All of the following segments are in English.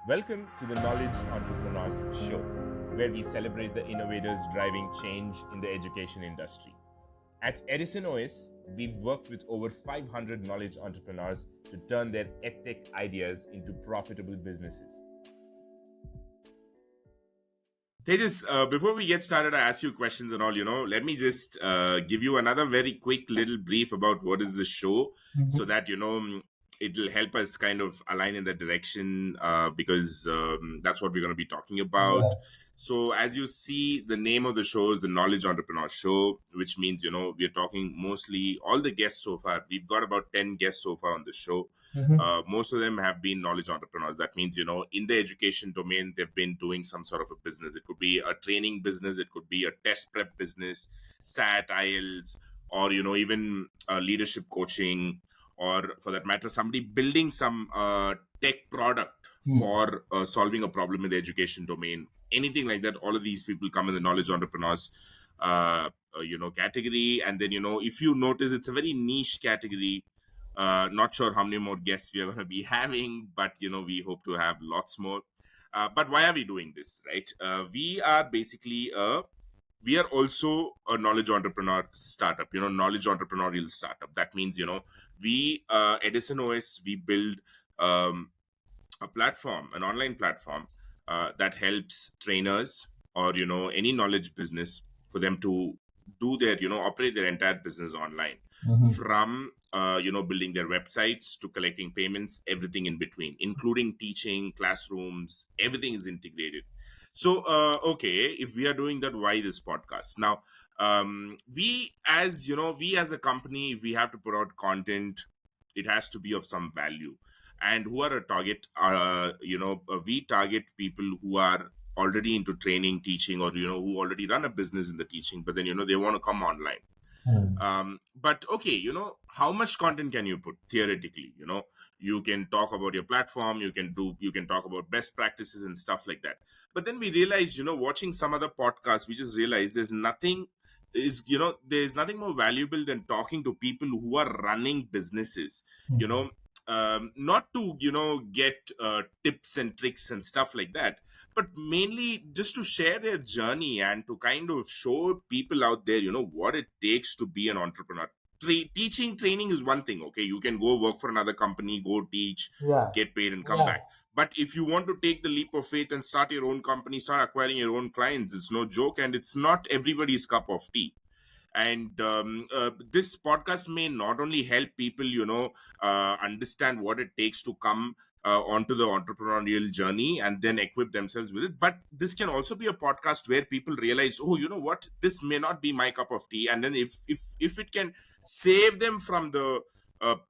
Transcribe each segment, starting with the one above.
Welcome to the Knowledge Entrepreneurs Show, where we celebrate the innovators driving change in the education industry. At Edison OS, we've worked with over 500 knowledge entrepreneurs to turn their edtech ideas into profitable businesses. Tejas, before we get started, I ask you questions and all, let me just give you another very quick little brief about what is the show so that, it'll help us kind of align in that direction because that's what we're going to be talking about. Yeah. So as you see, the name of the show is the Knowledge Entrepreneur Show, which means, we're talking mostly all the guests so far. We've got about 10 guests so far on the show. Most of them have been knowledge entrepreneurs. That means, in the education domain, they've been doing some sort of a business. It could be a training business. It could be a test prep business, SAT, IELTS, or, even leadership coaching, or for that matter, somebody building some tech product for solving a problem in the education domain. Anything like that, all of these people come in the knowledge entrepreneurs category. And then, if you notice, it's a very niche category. Not sure how many more guests we are going to be having, but we hope to have lots more. But why are we doing this, right? We are also a knowledge entrepreneur startup, knowledge entrepreneurial startup. That means, we Edison OS, we build a platform, an online platform that helps trainers or any knowledge business for them to do their operate their entire business online, from building their websites to collecting payments, everything in between, including teaching, classrooms, everything is integrated. So okay, if we are doing that, why this podcast now? We as a company, if we have to put out content, it has to be of some value. And who are a target? We target people who are already into training, teaching, or who already run a business in the teaching, but then they want to come online. But okay, how much content can you put theoretically? You can talk about your platform, you can talk about best practices and stuff like that. But then we realized, watching some other podcasts, we just realized there's nothing more valuable than talking to people who are running businesses, not to get tips and tricks and stuff like that, but mainly just to share their journey and to kind of show people out there what it takes to be an entrepreneur. Teaching, training is one thing. Okay, you can go work for another company, go teach, Yeah. get paid and come back. But if you want to take the leap of faith and start your own company, start acquiring your own clients, it's no joke, and it's not everybody's cup of tea. And this podcast may not only help people understand what it takes to come onto the entrepreneurial journey and then equip themselves with it, but this can also be a podcast where people realize, oh, you know what, this may not be my cup of tea. And then if it can save them from the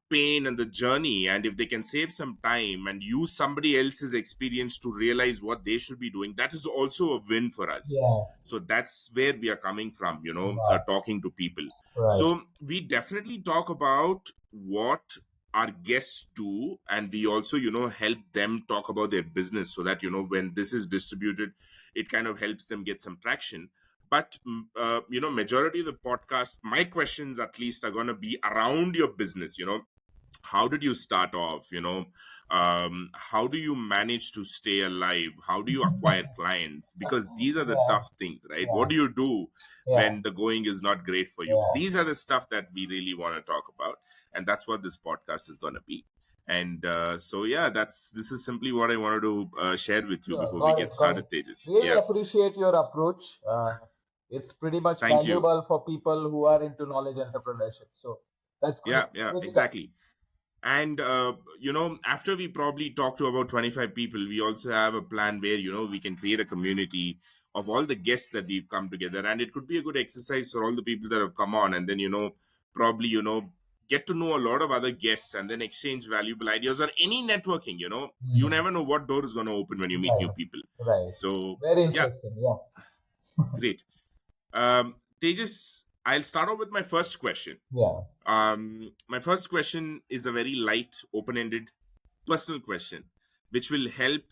pain and the journey, and if they can save some time and use somebody else's experience to realize what they should be doing, that is also a win for us. Yeah. So that's where we are coming from, Right. talking to people. Right. So we definitely talk about what our guests do, and we also help them talk about their business, so that when this is distributed, it kind of helps them get some traction. But majority of the podcast, my questions at least, are going to be around your business. How did you start off? How do you manage to stay alive? How do you acquire clients? Because these are the tough things, right? What do you do when the going is not great for you? These are the stuff that we really want to talk about, and that's what this podcast is going to be. And so yeah, this is simply what I wanted to share with you before we get started, Tejas. Really Yeah, appreciate your approach. It's pretty much thank you. valuable for people who are into knowledge entrepreneurship. So that's great. Yeah, Great stuff. exactly. And after we probably talk to about 25 people, we also have a plan where we can create a community of all the guests that we've come together, and it could be a good exercise for all the people that have come on, and then probably get to know a lot of other guests and then exchange valuable ideas, or any networking. You never know what door is going to open when you meet new people. Right. So Very yeah, interesting. Yeah. great. Tejas, I'll start off with my first question. Yeah. My first question is a very light, open-ended, personal question, which will help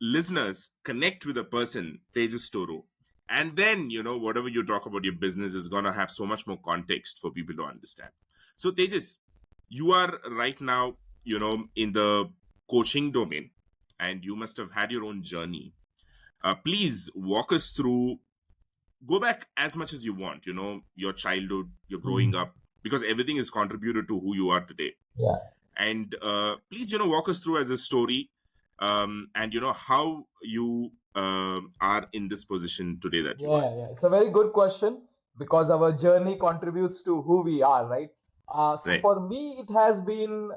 listeners connect with a person, Tejas Toro. And then, whatever you talk about your business is going to have so much more context for people to understand. So, Tejas, you are right now, in the coaching domain, and you must have had your own journey. Please walk us through. Go back as much as you want. Your childhood, your growing Hmm. up, because everything is contributed to who you are today. Yeah. And please, walk us through as a story, and how you are in this position today that you are. Yeah, yeah. It's a very good question because our journey contributes to who we are, right? So Right. for me, it has been,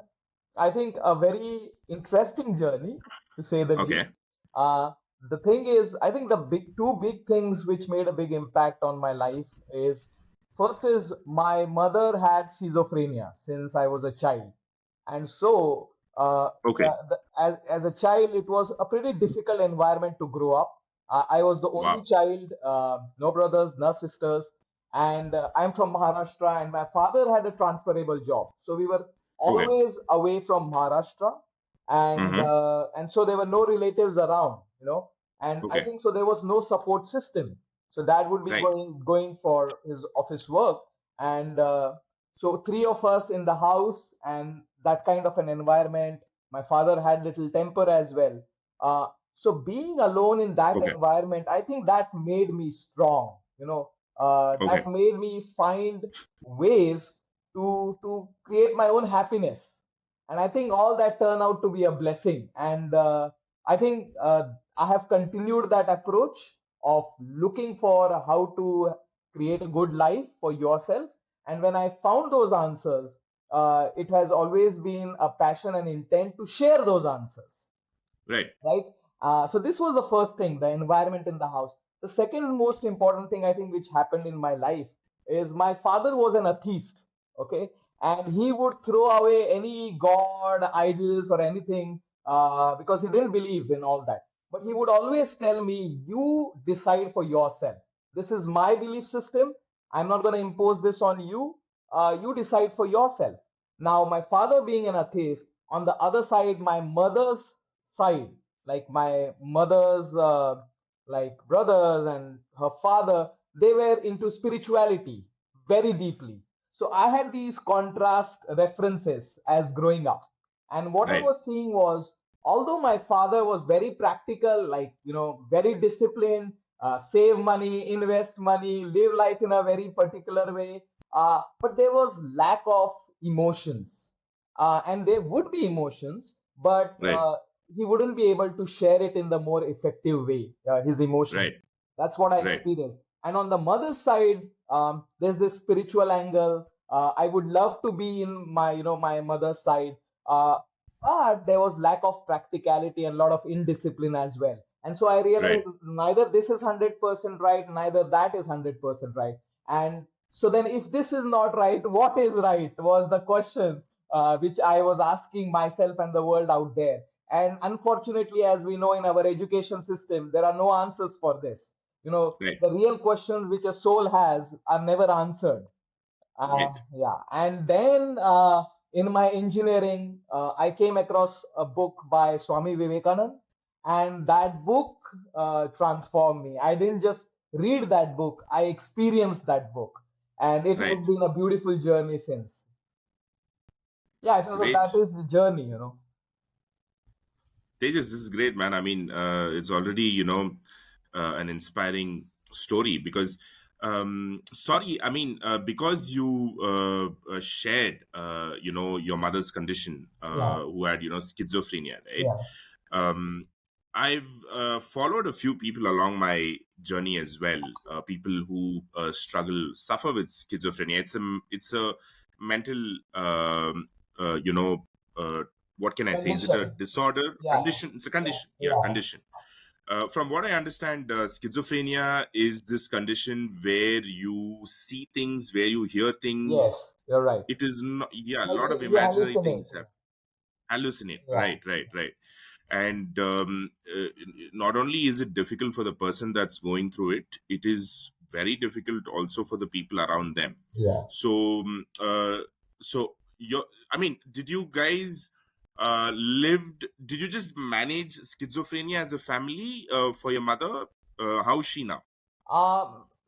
I think, a very interesting journey, to say the least. Okay. Uh, the thing is, I think the two big things which made a big impact on my life is, first is my mother had schizophrenia since I was a child, and so Okay. as a child, it was a pretty difficult environment to grow up. I was the only Wow. child, no brothers, no sisters, and I'm from Maharashtra, and my father had a transferable job, so we were Okay. always away from Maharashtra, Mm-hmm. and so there were no relatives around, and I Okay. think so there was no support system. So dad would be Right. going for his office work, and so three of us in the house, and that kind of an environment. My father had little temper as well. So being alone in that Okay. environment, I think that made me strong. That Okay. made me find ways to create my own happiness, and I think all that turned out to be a blessing. And I think I have continued that approach of looking for how to create a good life for yourself. And when I found those answers, it has always been a passion and intent to share those answers, Right. right? So this was the first thing, the environment in the house. The second most important thing I think which happened in my life is my father was an atheist, okay, and he would throw away any god, idols, or anything because he didn't believe in all that. But he would always tell me, "You decide for yourself. This is my belief system. I'm not going to impose this on you. You decide for yourself." Now, my father being an atheist, on the other side, my mother's side, like my mother's like brothers and her father, they were into spirituality very deeply. So I had these contrast references as growing up, and what I Right. was seeing was, although my father was very practical, like very disciplined, save money, invest money, live life in a very particular way, but there was lack of emotions, and there would be emotions, but Right. he wouldn't be able to share it in the more effective way, his emotions. Right. That's what I Right. experienced. And on the mother's side, there's this spiritual angle. I would love to be in my mother's side, uh, but there was lack of practicality and a lot of indiscipline as well. And so I Right. realized neither this is 100% right, neither that is 100% right. And so then, if this is not right, what is right? Was the question which I was asking myself and the world out there. And unfortunately, as we know in our education system, there are no answers for this. Right. The real questions which a soul has are never answered. Right. Yeah. And then in my engineering, I came across a book by Swami Vivekanand, and that book transformed me. I didn't just read that book, I experienced that book. And it has Right. been a beautiful journey since. Yeah, so that Great. is the journey. Tejas, this is great, man. I mean, it's already, an inspiring story because, sorry, I mean, because you shared, your mother's condition, Yeah, who had, schizophrenia, right? yeah, Um, I've followed a few people along my journey as well. People who suffer with schizophrenia. It's a mental, uh, you know, uh, what can I say? Is it a condition. disorder? Yeah, Condition? It's a yeah, condition. Yeah, yeah. condition. From what I understand, schizophrenia is this condition where you see things, where you hear things. Yes, you're right. It is not, yeah, a Yeah, lot of you imaginary hallucinate. things have hallucinate. Yeah, Right, right, right. And not only is it difficult for the person that's going through it, it is very difficult also for the people around them. yeah. So I mean, did you guys did you just manage schizophrenia as a family for your mother? How's she now?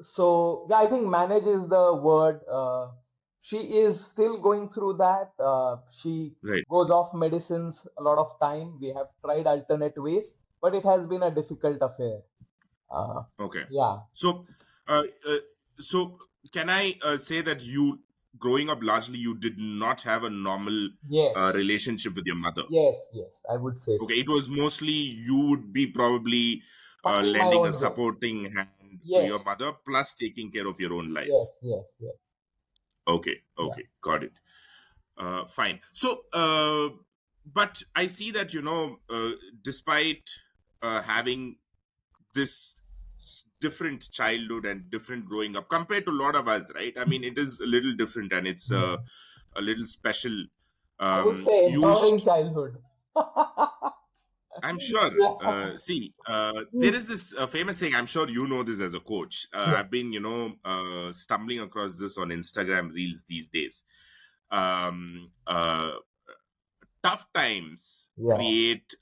So yeah, I think manage is the word. She is still going through that. She Right. goes off medicines a lot of time. We have tried alternate ways, but it has been a difficult affair. Uh, Okay. yeah. So, uh, uh, so can I say that you, growing up largely, you did not have a normal Yes. relationship with your mother? Yes. Yes. I would say so. Okay, it was mostly you would be probably Finding my lending a own way. supporting hand to Yes. your mother, plus taking care of your own Yes. life. Yes. Yes. Okay, Yeah. okay, got it. Fine. So, but I see that, despite having this different childhood and different growing up compared to a lot of us, right? I mean, it is a little different, and it's Yeah. a little special. I would say empowering Used, childhood. I'm sure. Yeah. See, there is this famous saying. I'm sure you know this as a coach. Yeah. I've been, stumbling across this on Instagram Reels these days. Um, uh, Tough times Yeah. create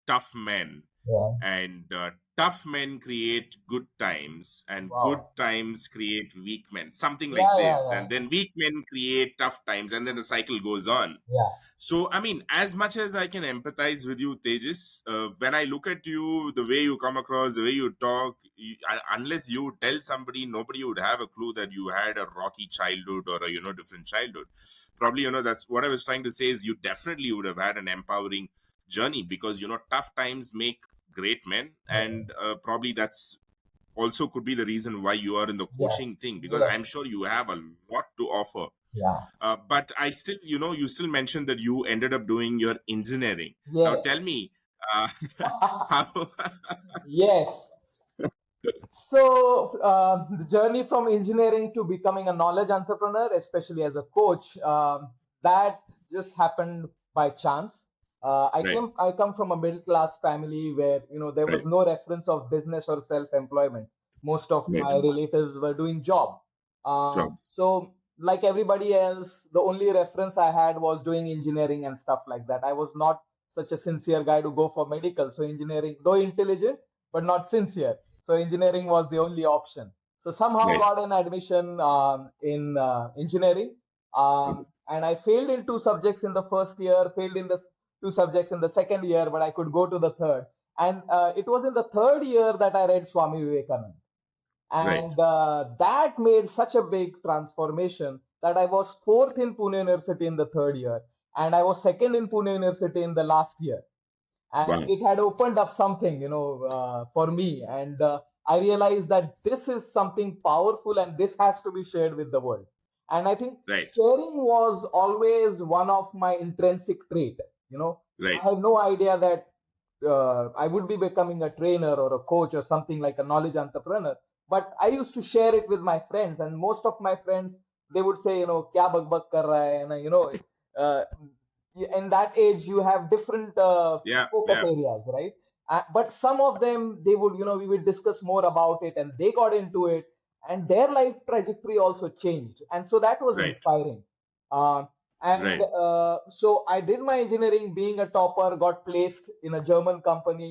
tough men, Yeah. and tough men create good times, and good Wow. times create weak men, something like Yeah. Yeah. this, Yeah. and then weak men create tough times, and then the cycle goes on. Yeah. So, I mean, as much as I can empathize with you, Tejas, when I look at you, the way you come across, the way you talk, unless you tell somebody, nobody would have a clue that you had a rocky childhood or a, different childhood. Probably, that's what I was trying to say is you definitely would have had an empowering journey, because, tough times make great men. Yeah. And probably that's also could be the reason why you are in the Yeah. coaching thing, because Yes. I'm sure you have a lot to offer. Yeah. But I still, you still mentioned that you ended up doing your engineering. Now, Yes. tell me, uh, how? Yes. So, the journey from engineering to becoming a knowledge entrepreneur, especially as a coach, that just happened by chance. Right, I come from a middle class family where there was right, no reference of business or self employment. Most of right. my relatives were doing job. Jobs. So, like everybody else, the only reference I had was doing engineering and stuff like that. I was not such a sincere guy to go for medical. So engineering, though intelligent, but not sincere. So engineering was the only option. So somehow Right. got an admission in engineering, Okay. and I failed in two subjects in the first year, failed in the two subjects in the second year, but I could go to the third. And it was in the third year that I read Swami Vivekananda, Right. and that made such a big transformation that I was fourth in Pune University in the third year, and I was second in Pune University in the last year, and Wow. it had opened up something for me, and I realized that this is something powerful and this has to be shared with the world. And I think Right. sharing was always one of my intrinsic trait. Right. I had no idea that I would be becoming a trainer or a coach or something like a knowledge entrepreneur, but I used to share it with my friends, and most of my friends, they would say, kya bak bak kar raha hai, and uh, in that age you have different Yeah. focus Yeah. areas, right? But some of them, they would, we would discuss more about it, and they got into it, and their life trajectory also changed, and so that was Right. inspiring. uh, and Right. so I did my engineering, being a topper, got placed in a German company,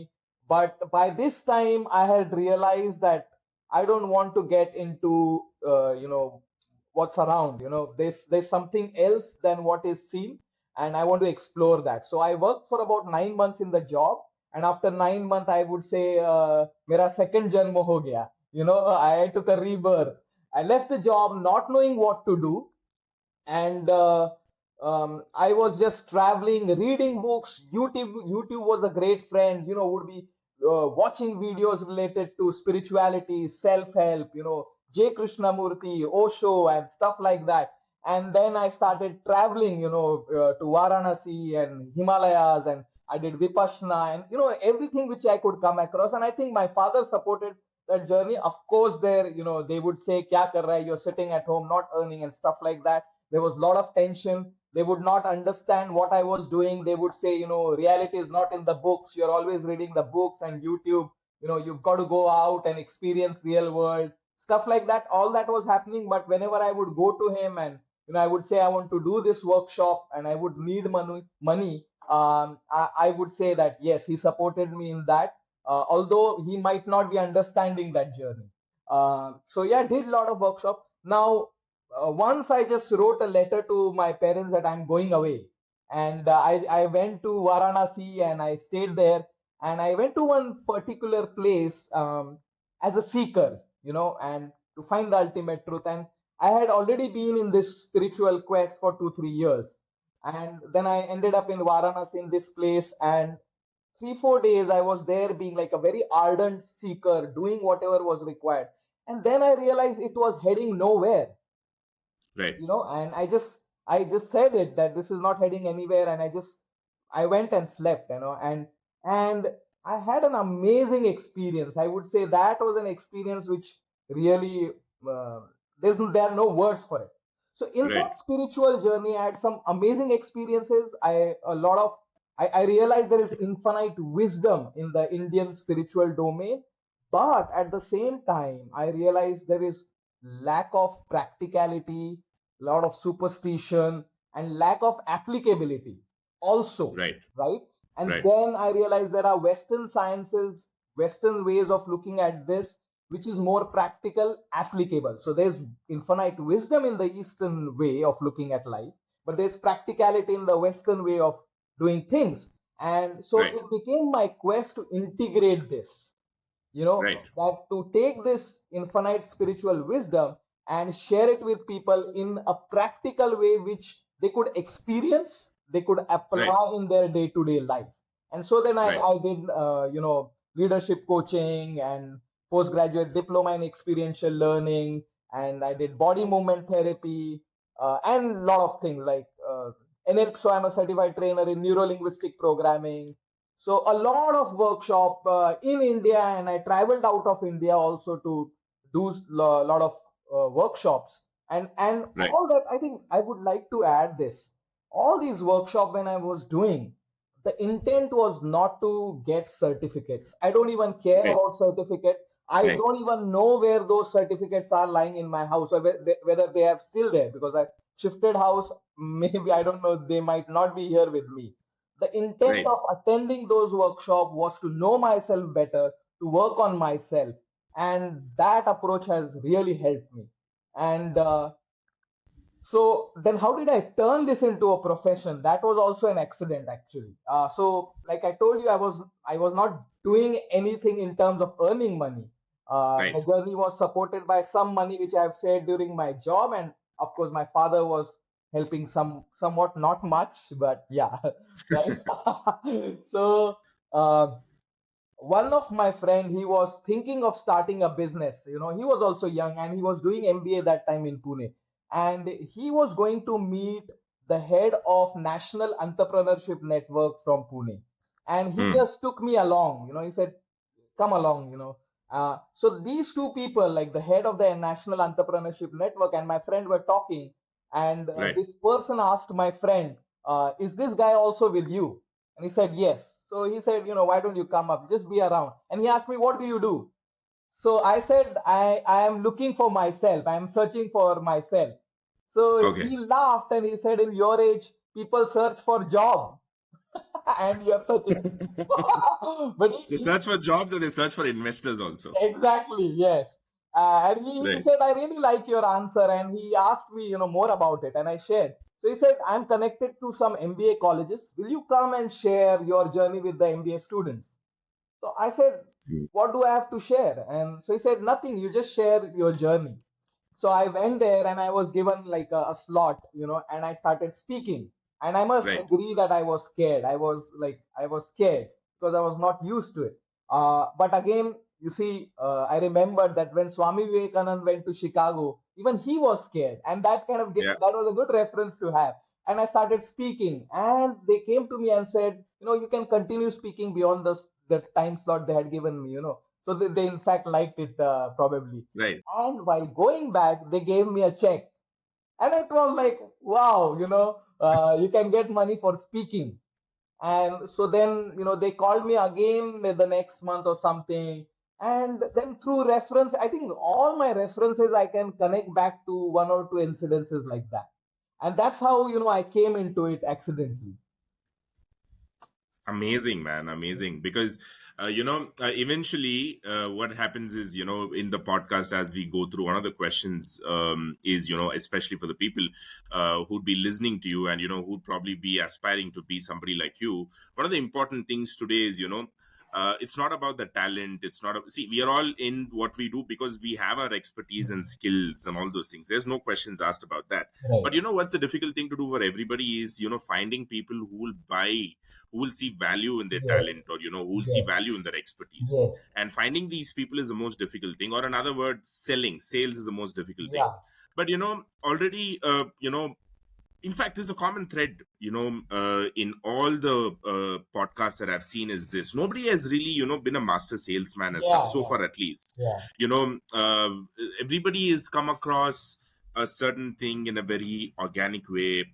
but by this time I had realized that I don't want to get into what's around. There's something else than what is seen, and I want to explore that. So I worked for about 9 months in the job, and after 9 months, I would say, "Mera second janma ho gaya." I took a rebirth. I left the job not knowing what to do, and I was just traveling, reading books. YouTube was a great friend. Would be watching videos related to spirituality, self-help. J. Krishnamurti, Osho, and stuff like that. And then I started traveling, to Varanasi and Himalayas, and I did Vipassana, and everything which I could come across. And I think my father supported that journey. Of course, they would say, "Kya kar raha hai? You're sitting at home, not earning," and stuff like that. There was a lot of tension. They would not understand what I was doing. They would say, reality is not in the books. You're always reading the books and YouTube. You've got to go out and experience real world stuff like that. All that was happening. But whenever I would go to him, and I would say I want to do this workshop and I would need money. I would say that yes, he supported me in that. Although he might not be understanding that journey. So yeah, I did a lot of workshop. Now, once I just wrote a letter to my parents that I'm going away, and I went to Varanasi and I stayed there, and I went to one particular place as a seeker, and to find the ultimate truth. And I had already been in this spiritual quest for 2 3 years, and then I ended up in Varanasi in this place, and 3 4 days I was there being like a very ardent seeker, doing whatever was required, and then I realized it was heading nowhere, Right. and I just said it that this is not heading anywhere, and I went and slept, and I had an amazing experience. I would say that was an experience which really, uh, there are no words for it. So in Right. that spiritual journey I had some amazing experiences. I realized there is infinite wisdom in the Indian spiritual domain, but at the same time I realized there is lack of practicality, lot of superstition, and lack of applicability also, Right. right? And Right. then I realized there are Western sciences, Western ways of looking at this, which is more practical, applicable. So there's infinite wisdom in the Eastern way of looking at life, but there's practicality in the Western way of doing things. And so Right. it became my quest to integrate this, Right. that to take this infinite spiritual wisdom and share it with people in a practical way which they could experience, they could Right. apply in their day-to-day life. And so then Right. I did leadership coaching and postgraduate diploma in experiential learning, and I did body movement therapy, and a lot of things like NLP. So I'm a certified trainer in neuro linguistic programming. So a lot of workshop in India, and I traveled out of India also to do a lot of workshops, and Right. all that. I think I would like to add this. All these workshops when I was doing, the intent was not to get certificates. I don't even care Right. about certificate. I Right. don't even know where those certificates are lying in my house, or whether they are still there, because I shifted house. Maybe I don't know. They might not be here with me. The intent Right. of attending those workshops was to know myself better, to work on myself, and that approach has really helped me. And so then how did I turn this into a profession? That was also an accident, actually. So like I told you, I was not doing anything in terms of earning money. Right. The journey was supported by some money which I've saved during my job, and of course my father was helping somewhat, not much, but yeah, right. So uh, one of my friend, he was thinking of starting a business. He was also young, and he was doing MBA that time in Pune, and he was going to meet the head of National Entrepreneurship Network from Pune, and he Hmm. just took me along. He said, come along. So these two people, like the head of the National Entrepreneurship Network and my friend, were talking, and Right. this person asked my friend, is this guy also with you? And he said, yes. So he said, why don't you come up? Just be around. And he asked me, what do you do? So I said, I am looking for myself. I am searching for myself. So Okay. he laughed and he said, in your age, people search for job and you're searching. But They search for jobs and they search for investors also. exactly, yes. And he Right. said, I really like your answer. And he asked me, more about it. And I shared. So he said, I'm connected to some MBA colleges. Will you come and share your journey with the MBA students? So I said, Hmm. what do I have to share? And so he said, nothing, you just share your journey. So I went there and I was given like a slot, and I started speaking. And I must Right. agree that I was scared. I was scared because I was not used to it. But again, you see, I remembered that when Swami Vivekanand went to Chicago, even he was scared. And Yeah. that was a good reference to have. And I started speaking, and they came to me and said, you can continue speaking beyond the time slot they had given me. So they in fact liked it, probably. Right. And while going back, they gave me a check, and it was like, wow, you can get money for speaking. And so then, they called me again the next month or something. And then through reference, I think all my references I can connect back to one or two incidences like that. And that's how, I came into it accidentally. Amazing, man, amazing. Because eventually, what happens is, in the podcast, as we go through, one of the questions is, especially for the people who'd be listening to you, and who'd probably be aspiring to be somebody like you. One of the important things today is, it's not about the talent. It's not see, we are all in what we do because we have our expertise and skills and all those things. There's no questions asked about that. But Right. what's the difficult thing to do for everybody is, finding people who will buy, who will see value in their Yes. talent, or who will see Yes. value in their expertise. Yes. And finding these people is the most difficult thing, or in other words, sales is the most difficult thing. Yeah. But already, in fact, there's a common thread, in all the podcasts that I've seen, is this: nobody has really, been a master salesman as such, Yeah. so Yeah. far at least. Yeah. you know Everybody has come across a certain thing in a very organic way,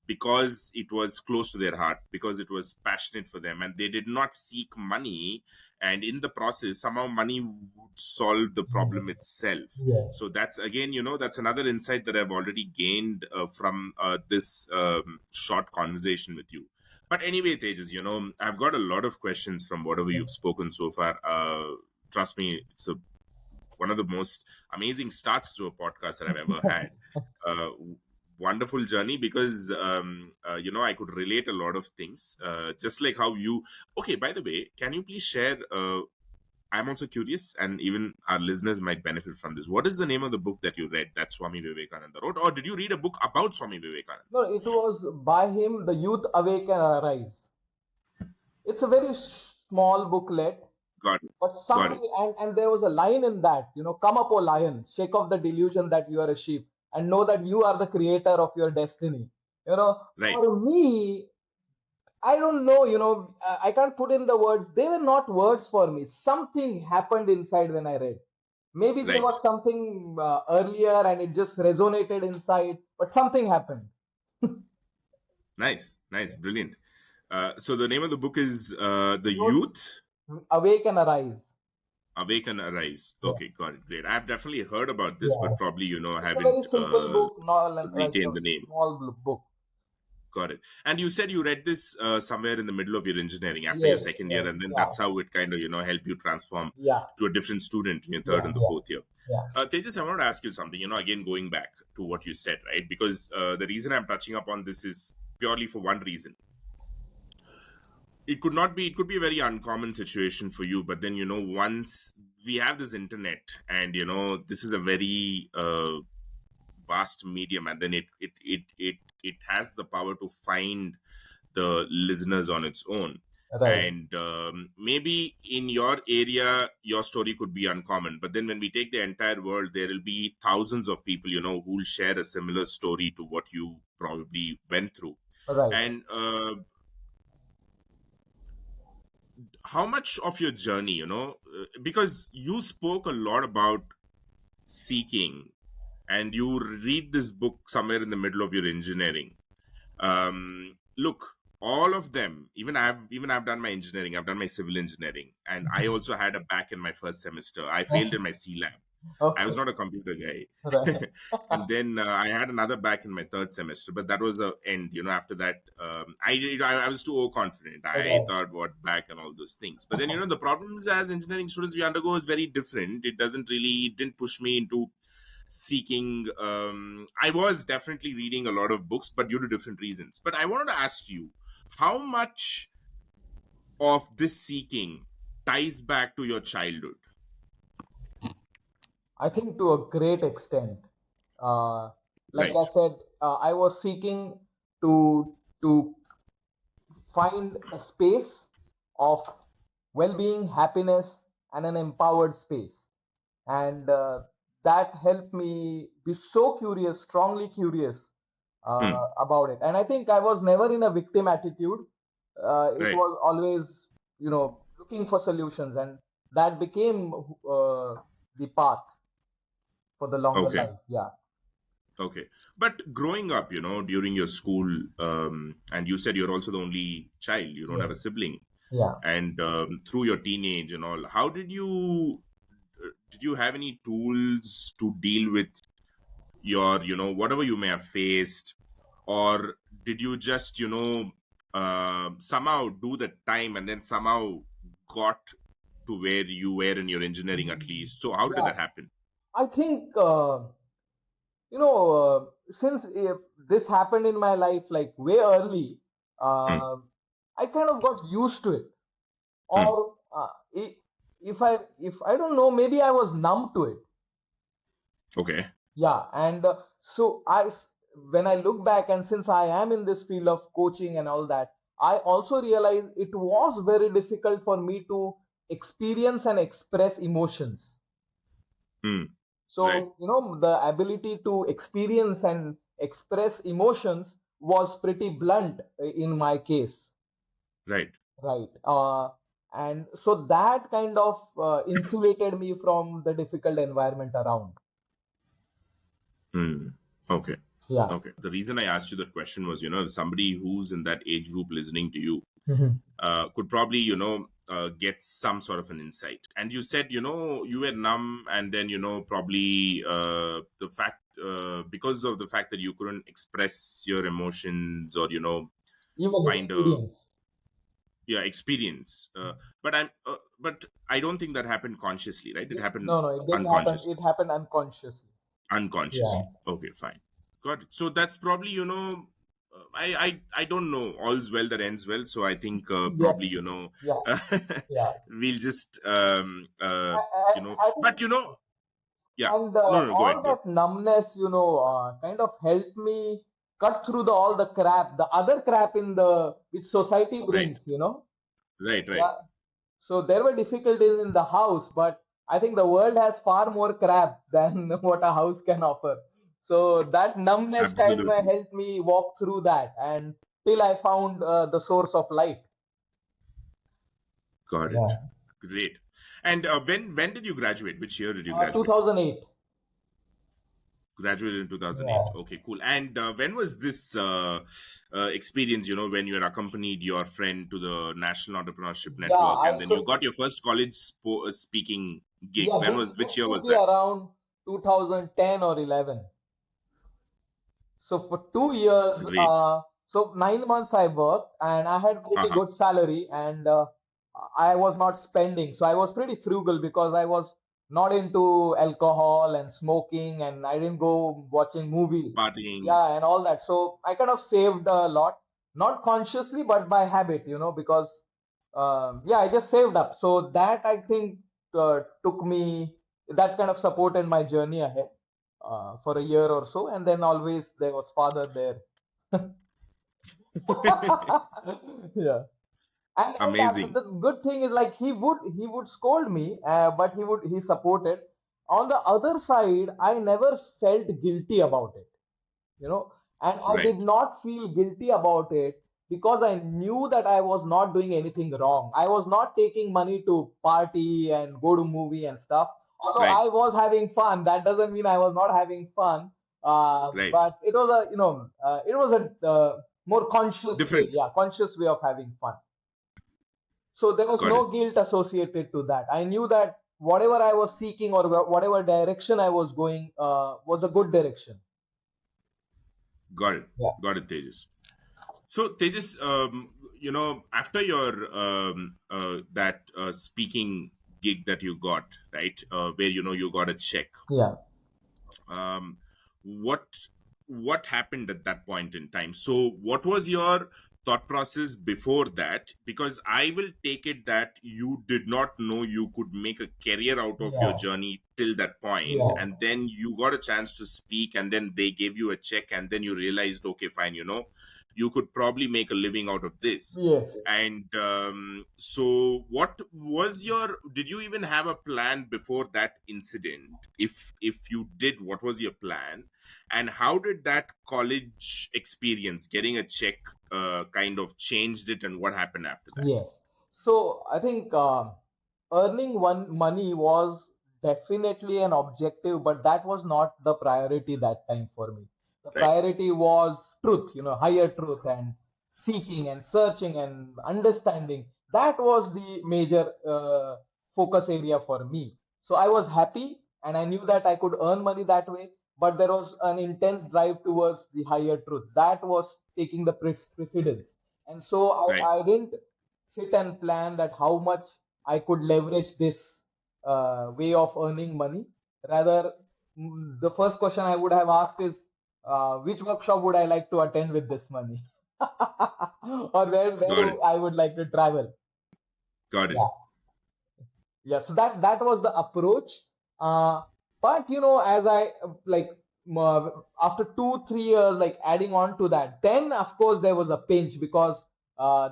because it was close to their heart, because it was passionate for them, and they did not seek money. And in the process, somehow money would solve the problem itself. Yes. So that's, again, that's another insight that I've already gained from this short conversation with you. But anyway, Tejas, I've got a lot of questions from whatever you've spoken so far. Trust me, it's one of the most amazing starts to a podcast that I've ever had. uh, Wonderful journey, because I could relate a lot of things, just like how you. Okay, by the way, can you please share, I'm also curious, and even our listeners might benefit from this. What is the name of the book that you read that Swami Vivekananda wrote, or did you read a book about Swami Vivekananda? No, it was by him, The Youth Awake and Arise. It's a very small booklet, Got it. but Got it. something, and there was a line in that, come up, O lion, shake off the delusion that you are a sheep, and know that you are the creator of your destiny. Right. For me, I don't know, I can't put in the words. They were not words for me. Something happened inside when I read. Maybe there Right. was something earlier and it just resonated inside, but something happened. Nice. Nice. Brilliant. So the name of the book is The Youth Youth Awake and Arise. Awaken Arise. Yeah, Okay, got it. Great. I've definitely heard about this, yeah. but probably, It's a very haven't simple book, not like retained a the name. small book. Got it. And you said you read this somewhere in the middle of your engineering, after your Yes, second yes, year, and then yeah, that's how it kind of, helped you transform yeah, to a different student in your third yeah, and the yeah, fourth year. yeah. Tejas, I want to ask you something, again, going back to what you said, right? Because the reason I'm touching upon this is purely for one reason. It could be a very uncommon situation for you, but then, once we have this internet, and, this is a very vast medium, and then it has the power to find the listeners on its own. Right, And maybe in your area your story could be uncommon, but then when we take the entire world, there will be thousands of people, who will share a similar story to what you probably went through. right. And how much of your journey, because you spoke a lot about seeking, and you read this book somewhere in the middle of your engineering. Look, all of them, even I've done my engineering, I've done my civil engineering, and I also had a back in my first semester. I failed in my C lab. I was Okay, not a computer guy. right. And then I had another back in my third semester, but that was a end. After that, I was too overconfident. I Right. thought, what back and all those things. But then, the problems as engineering students we undergo is very different. It didn't push me into seeking. I was definitely reading a lot of books, but due to different reasons. But I wanted to ask you, how much of this seeking ties back to your childhood? I think to a great extent. Uh, like Right. I said, I was seeking to find a space of well-being, happiness, and an empowered space, and that helped me be so curious, strongly curious Hmm. about it. And I think I was never in a victim attitude. It Right. was always, looking for solutions, and that became the path for the longer Okay. life. Yeah, Okay. But growing up, during your school, and you said you're also the only child, you don't have a yes, sibling, yeah. and through your teenage and all, how did you have any tools to deal with your, whatever you may have faced, or did you just, somehow do the time and then somehow got to where you were in your engineering at least. So how did Yeah, that happen? I think since this happened in my life like way early, Hmm. uh, I kind of got used to it. Hmm. Or if I don't know, maybe I was numb to it. Okay. Yeah, and when I look back, and since I am in this field of coaching and all that, I also realize it was very difficult for me to experience and express emotions. Hmm. Right. So, the ability to experience and express emotions was pretty blunt in my case, Right. right? And so that kind of insulated me from the difficult environment around. Hmm. Okay. Yeah. Okay. The reason I asked you that question was, somebody who's in that age group listening to you Mhm. could probably, get some sort of an insight. And you said, you were numb, and then, probably the fact, because of the fact that you couldn't express your emotions or, Even find a experience. yeah experience. But I don't think that happened consciously, right? It happened No, no, it didn't happen. unconsciously. It happened unconsciously. Yeah. Unconsciously. Okay, fine. Got it. So that's probably, I don't know. All's well that ends well. So I think Yes. probably, Yeah. Yeah. we'll just, I think, but yeah. and No, no, go all ahead. Go ahead. that numbness, kind of helped me cut through all the crap, the other crap in the which society Right, brings. right, right. Yeah. So there were difficulties in the house, but I think the world has far more crap than what a house can offer. So that numbness kind of Absolutely. helped me walk through that, and till I found the source of light. Got it. Yeah. Great. And when did you graduate? Which year did you graduate? 2008. Graduated in 2008. Yeah. Okay, cool. And when was this experience, when you had accompanied your friend to the National Entrepreneurship Yeah. Network and then you So got your first college speaking gig? yeah, Which this year would was be that? around 2010 or 11. So for 2 years, Great. so 9 months I worked and I had pretty Uh-huh. good salary, and I was not spending. So I was pretty frugal because I was not into alcohol and smoking, and I didn't go watching movies. Partying. Yeah, and all that. So I kind of saved a lot, not consciously, but by habit, because yeah, I just saved up. So that I think took me, that kind of supported my journey ahead for a year or so, and then always there was father there. Yeah, and Amazing. the good thing is like he would scold me, but he supported. On the other side, I never felt guilty about it, you know and I Right. did not feel guilty about it because I knew that I was not doing anything wrong. I was not taking money to party and go to movie and stuff. Although Right. I was having fun, that doesn't mean I was not having fun. Right. But it was a more conscious way, Different. yeah, conscious way of having fun. So there was Got it. no guilt associated to that. I knew that whatever I was seeking or whatever direction I was going was a good direction. Got it. Yeah. Got it, Tejas. So Tejas, after your that speaking gig that you got, right, where you got a check, Yeah. um, what what happened at that point in time? So what was your thought process before that? Because I will take it that you did not know you could make a career out of your Yeah. journey till that point, Yeah. and then you got a chance to speak, and then they gave you a check, and then you realized, okay, fine, you could probably make a living out of this. Yes. And so what was your did you even have a plan before that incident? If you did, what was your plan, and how did that college experience getting a check kind of changed it, and what happened after that? Yes. So I think earning one money was definitely an objective, but that was not the priority that time for me. The Right. priority was truth, higher truth, and seeking and searching and understanding. That was the major focus area for me. So I was happy and I knew that I could earn money that way, but there was an intense drive towards the higher truth. That was taking the precedence. And so Right. I didn't sit and plan that how much I could leverage this way of earning money. Rather, the first question I would have asked is, which workshop would I like to attend with this money? Or where Got it. I would like to travel. Got it. Yeah. Yeah, so that was the approach. uh, but as I like after 2 3 years like adding on to that, then of course there was a pinch, because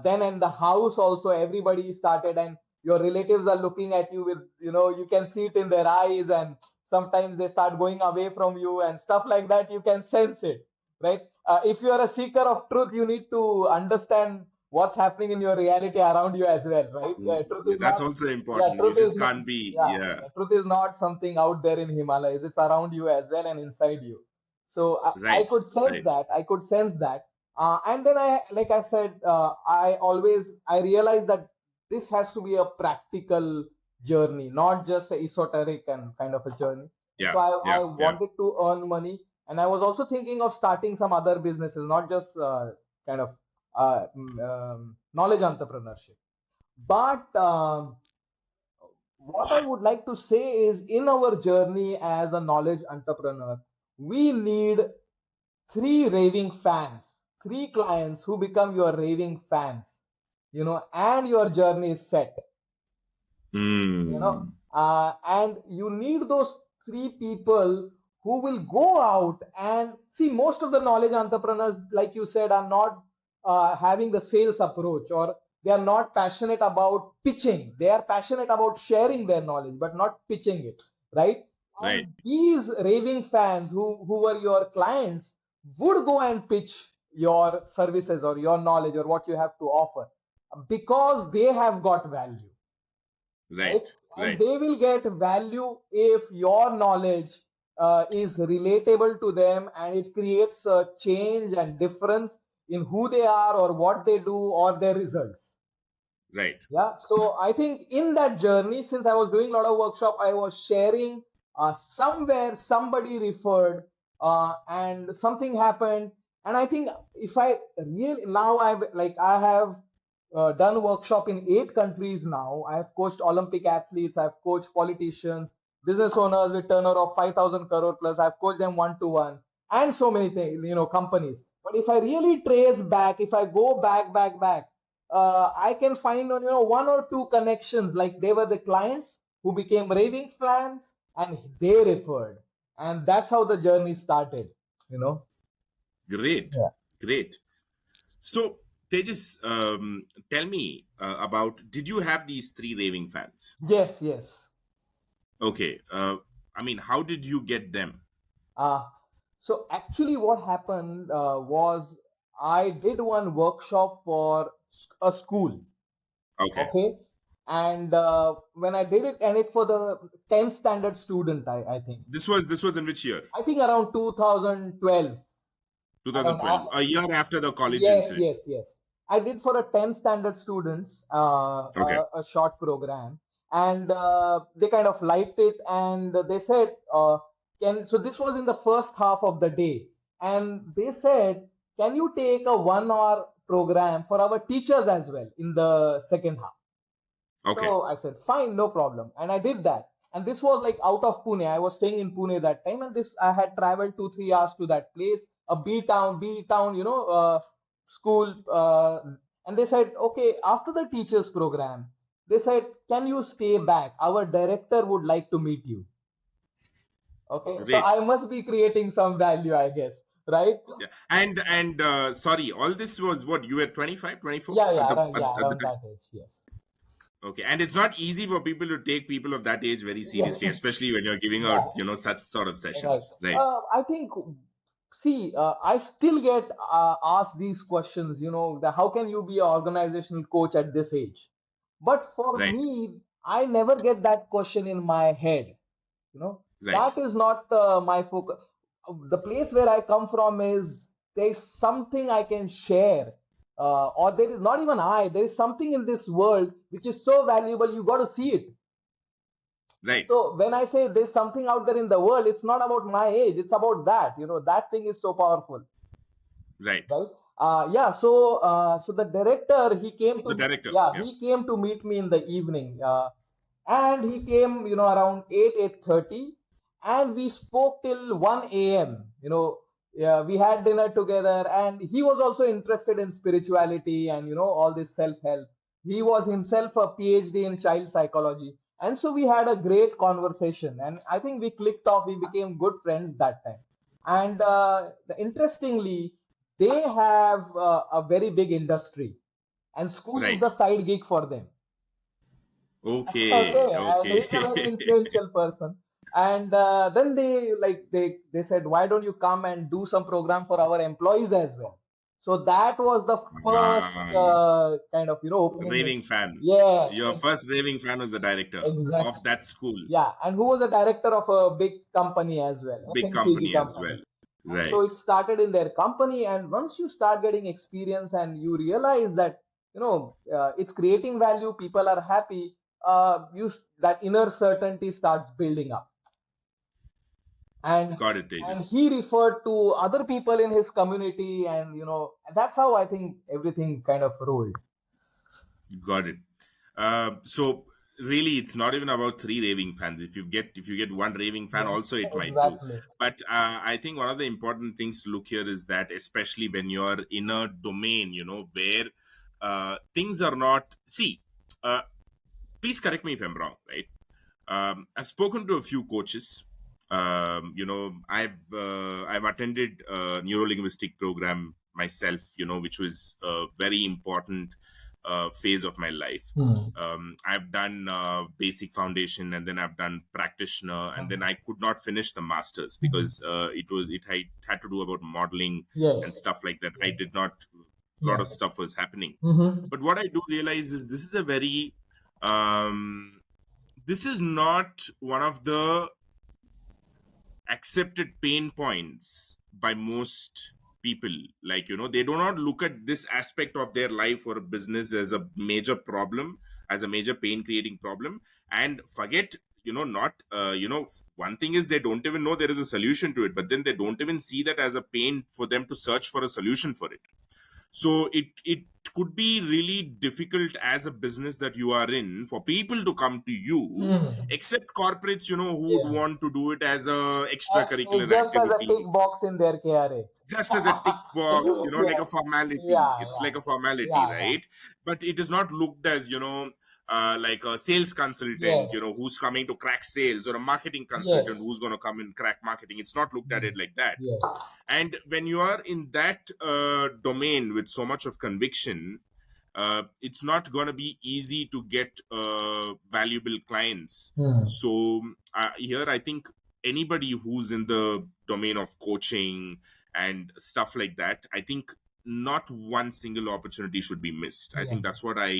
then in the house also everybody started, and your relatives are looking at you with, you can see it in their eyes, and sometimes they start going away from you and stuff like that. You can sense it, right? If you are a seeker of truth, you need to understand what's happening in your reality around you as well, right? Truth is That's not, also yeah, important. You truth is just not, can't be, yeah, yeah. yeah, truth is not something out there in Himalayas. It's around you as well and inside you. So I Right. could sense Right. that. I could sense that. And then like I said, I realized that this has to be a practical journey, not just a esoteric and kind of a journey. And Yeah. so Yeah. I Yeah. wanted to earn money, and I was also thinking of starting some other businesses, not just kind of knowledge entrepreneurship. But what I would like to say is, in our journey as a knowledge entrepreneur, we need three raving fans, three clients who become your raving fans, and your journey is set. you know Hmm. and you need those three people who will go out and see. Most of the knowledge entrepreneurs, like you said, are not having the sales approach, or they are not passionate about pitching. They are passionate about sharing their knowledge but not pitching it, right? Right. And these raving fans who were your clients would go and pitch your services or your knowledge or what you have to offer, because they have got value, right? Right. And Right. they will get value if your knowledge is relatable to them, and it creates a change and difference in who they are or what they do or their results. Right. Yeah, so I think in that journey, since I was doing a lot of workshop, I was sharing somewhere somebody referred, and something happened. And I think if I really now I have done workshop in 8 countries now. I have coached Olympic athletes, I've coached politicians, business owners with turnover of 5,000 crore plus. I've coached them one to one, and so many things, companies. But if I really trace back, if I go back, I can find on one or two connections. Like they were the clients who became raving fans, and they referred, and that's how the journey started. You know. Great. Yeah. Great. So, Tejas, tell me about, did you have these three raving fans? Yes. Yes. Okay. I mean, how did you get them? Uh, so actually, what happened was I did one workshop for a school. Okay. Okay. And when I did it, and it's for the 10th standard student, I think. This was in which year? I think around 2012. Around, 2012, a year after the college yes, incident. yes, yes. I did for a 10th standard students Okay. a short program, and they kind of liked it, and they said, "Can so this was in the first half of the day, and they said, can you take a 1 hour program for our teachers as well in the second half?" Okay. So I said, fine, no problem. And I did that. And this was like out of Pune. I was staying in Pune that time. And this, I had traveled 2 3 hours to that place, a B town, school. And they said, okay, after the teachers program, they said, can you stay back? Our director would like to meet you. Okay. So Great. I must be creating some value, I guess. Right. Yeah. And sorry, all this was what, you were 25, 24 Yeah. at Yeah. the Around, yeah. at the Around time? that age. Yes. Okay. And it's not easy for people to take people of that age very Yes. seriously, especially when you're giving out, Yeah. such sort of Right. sessions. Right. I think, see, I still get asked these questions, how can you be an organizational coach at this age? But for Right. me, I never get that question in my head. Right. That is not my focus. The place where I come from is, there's something I can share. Or there is not even there is something in this world which is so valuable, you got to see it. Right. So when I say there's something out there in the world, it's not about my age. It's about that. That thing is so powerful, Right. right? Yeah, so the director, he came The to, director. yeah, Yeah. he came to meet me in the evening, and he came, around 8:30, and we spoke till 1 a.m. Yeah, we had dinner together, and he was also interested in spirituality and all this self-help. He was himself a PhD in child psychology, and so we had a great conversation, and I think we clicked off. We became good friends that time. And interestingly, they have a very big industry, and school is Right. the side gig for them. Okay. Okay, and Okay. he's a very influential person. And then they said, why don't you come and do some program for our employees as well? So that was the first Ah, kind of opening. raving fan. Yes, Your first raving fan was the director of exactly. that school. Yeah, and who was a director of a big company as well, Big FMCG company as well. company. And so Right. it started in their company. And once you start getting experience and you realize that it's creating value, people are happy. That inner certainty starts building up, and Got it, and Tejas. he referred to other people in his community, and that's how I think everything kind of rolled. Got it. So really, it's not even about three raving fans. If you get one raving fan, Yeah, also it might do. exactly. But I think one of the important things to look here is that, especially when you're in a domain, where things are not. See, uh, please correct me if I'm wrong. Right? I've spoken to a few coaches. I've attended a neuro-linguistic program myself. Which was a very important phase of my life. Hmm. I've done basic foundation, and then I've done practitioner, and then I could not finish the masters Mhm. because it had to do about modeling and Yes. stuff like that. I did not. A lot of Yes. stuff was happening, Mm-hmm. but what I do realize is um, this is not one of the accepted pain points by most people. Like, they do not look at this aspect of their life or a business as a major problem, as a major pain creating problem, and forget, not one thing is they don't even know there is a solution to it, but then they don't even see that as a pain for them to search for a solution for it. So it could be really difficult as a business that you are in for people to come to you, Hmm. except corporates, who would Yeah. want to do it as a extracurricular Just as a tick activity, box in their KRA. just as a tick box, like Yeah. a formality. Yeah. It's Yeah. like a formality, Yeah. Yeah. right? But it is not looked as, like a sales consultant, Yes. who's coming to crack sales, or a marketing consultant Yes. who's going to come and crack marketing. It's not looked at Hmm. it like that. Yes. And when you are in that domain with so much of conviction, it's not going to be easy to get valuable clients. Hmm. So here I think anybody who's in the domain of coaching and stuff like that, I think not one single opportunity should be missed. I Yeah. think that's what I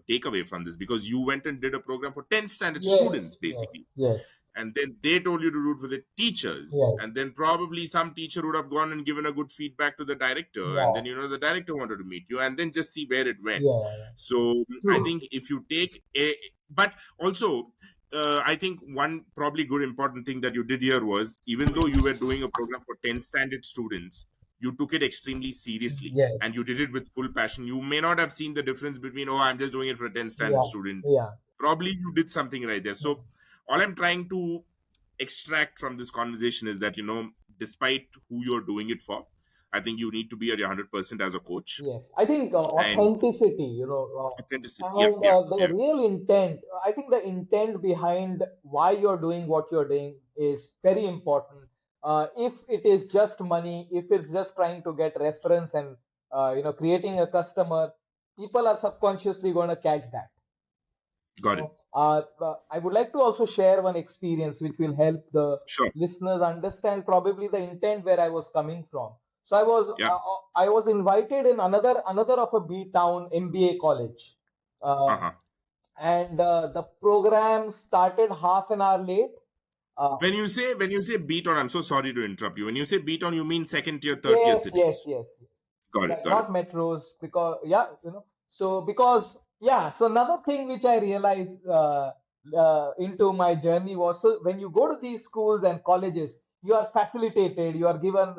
take away from this, because you went and did a program for 10 standard Yes. students Yes. basically, Yes. and then they told you to do it for the teachers, Yes. and then probably some teacher would have gone and given a good feedback to the director, and then Yeah. the director wanted to meet you, and then just see where it went. Yeah. Yeah. So I True. think if you take a, but also I think one probably good important thing that you did here was, even though you were doing a program for 10 standard students, you took it extremely seriously Yes. and you did it with full passion. You may not have seen the difference between, oh, I'm just doing it for a 10 standard Yeah. student. Yeah. Probably you did something right there. Hmm. So all I'm trying to extract from this conversation is that, despite who you're doing it for, I think you need to be at your 100% as a coach. Yes, I think And authenticity, authenticity. Yeah, and yeah, the yeah. real intent. I think the intent behind why you're doing what you're doing is very important. If it is just money, if it's just trying to get reference and creating a customer, people are subconsciously going to catch that. Got it. I would like to also share one experience which will help the Sure. listeners understand probably the intent where I was coming from. So Yeah. I was invited in another of a B town MBA college, uh, Uh-huh. and the program started half an hour late. Uh, When you say beat on, I'm so sorry to interrupt you. When you say beat on, you mean second tier, third tier Yes, yes, cities. yes, yes. Got it. Like Got it. not metros, because yeah, So because yeah, so another thing which I realized into my journey was, so when you go to these schools and colleges, you are facilitated, you are given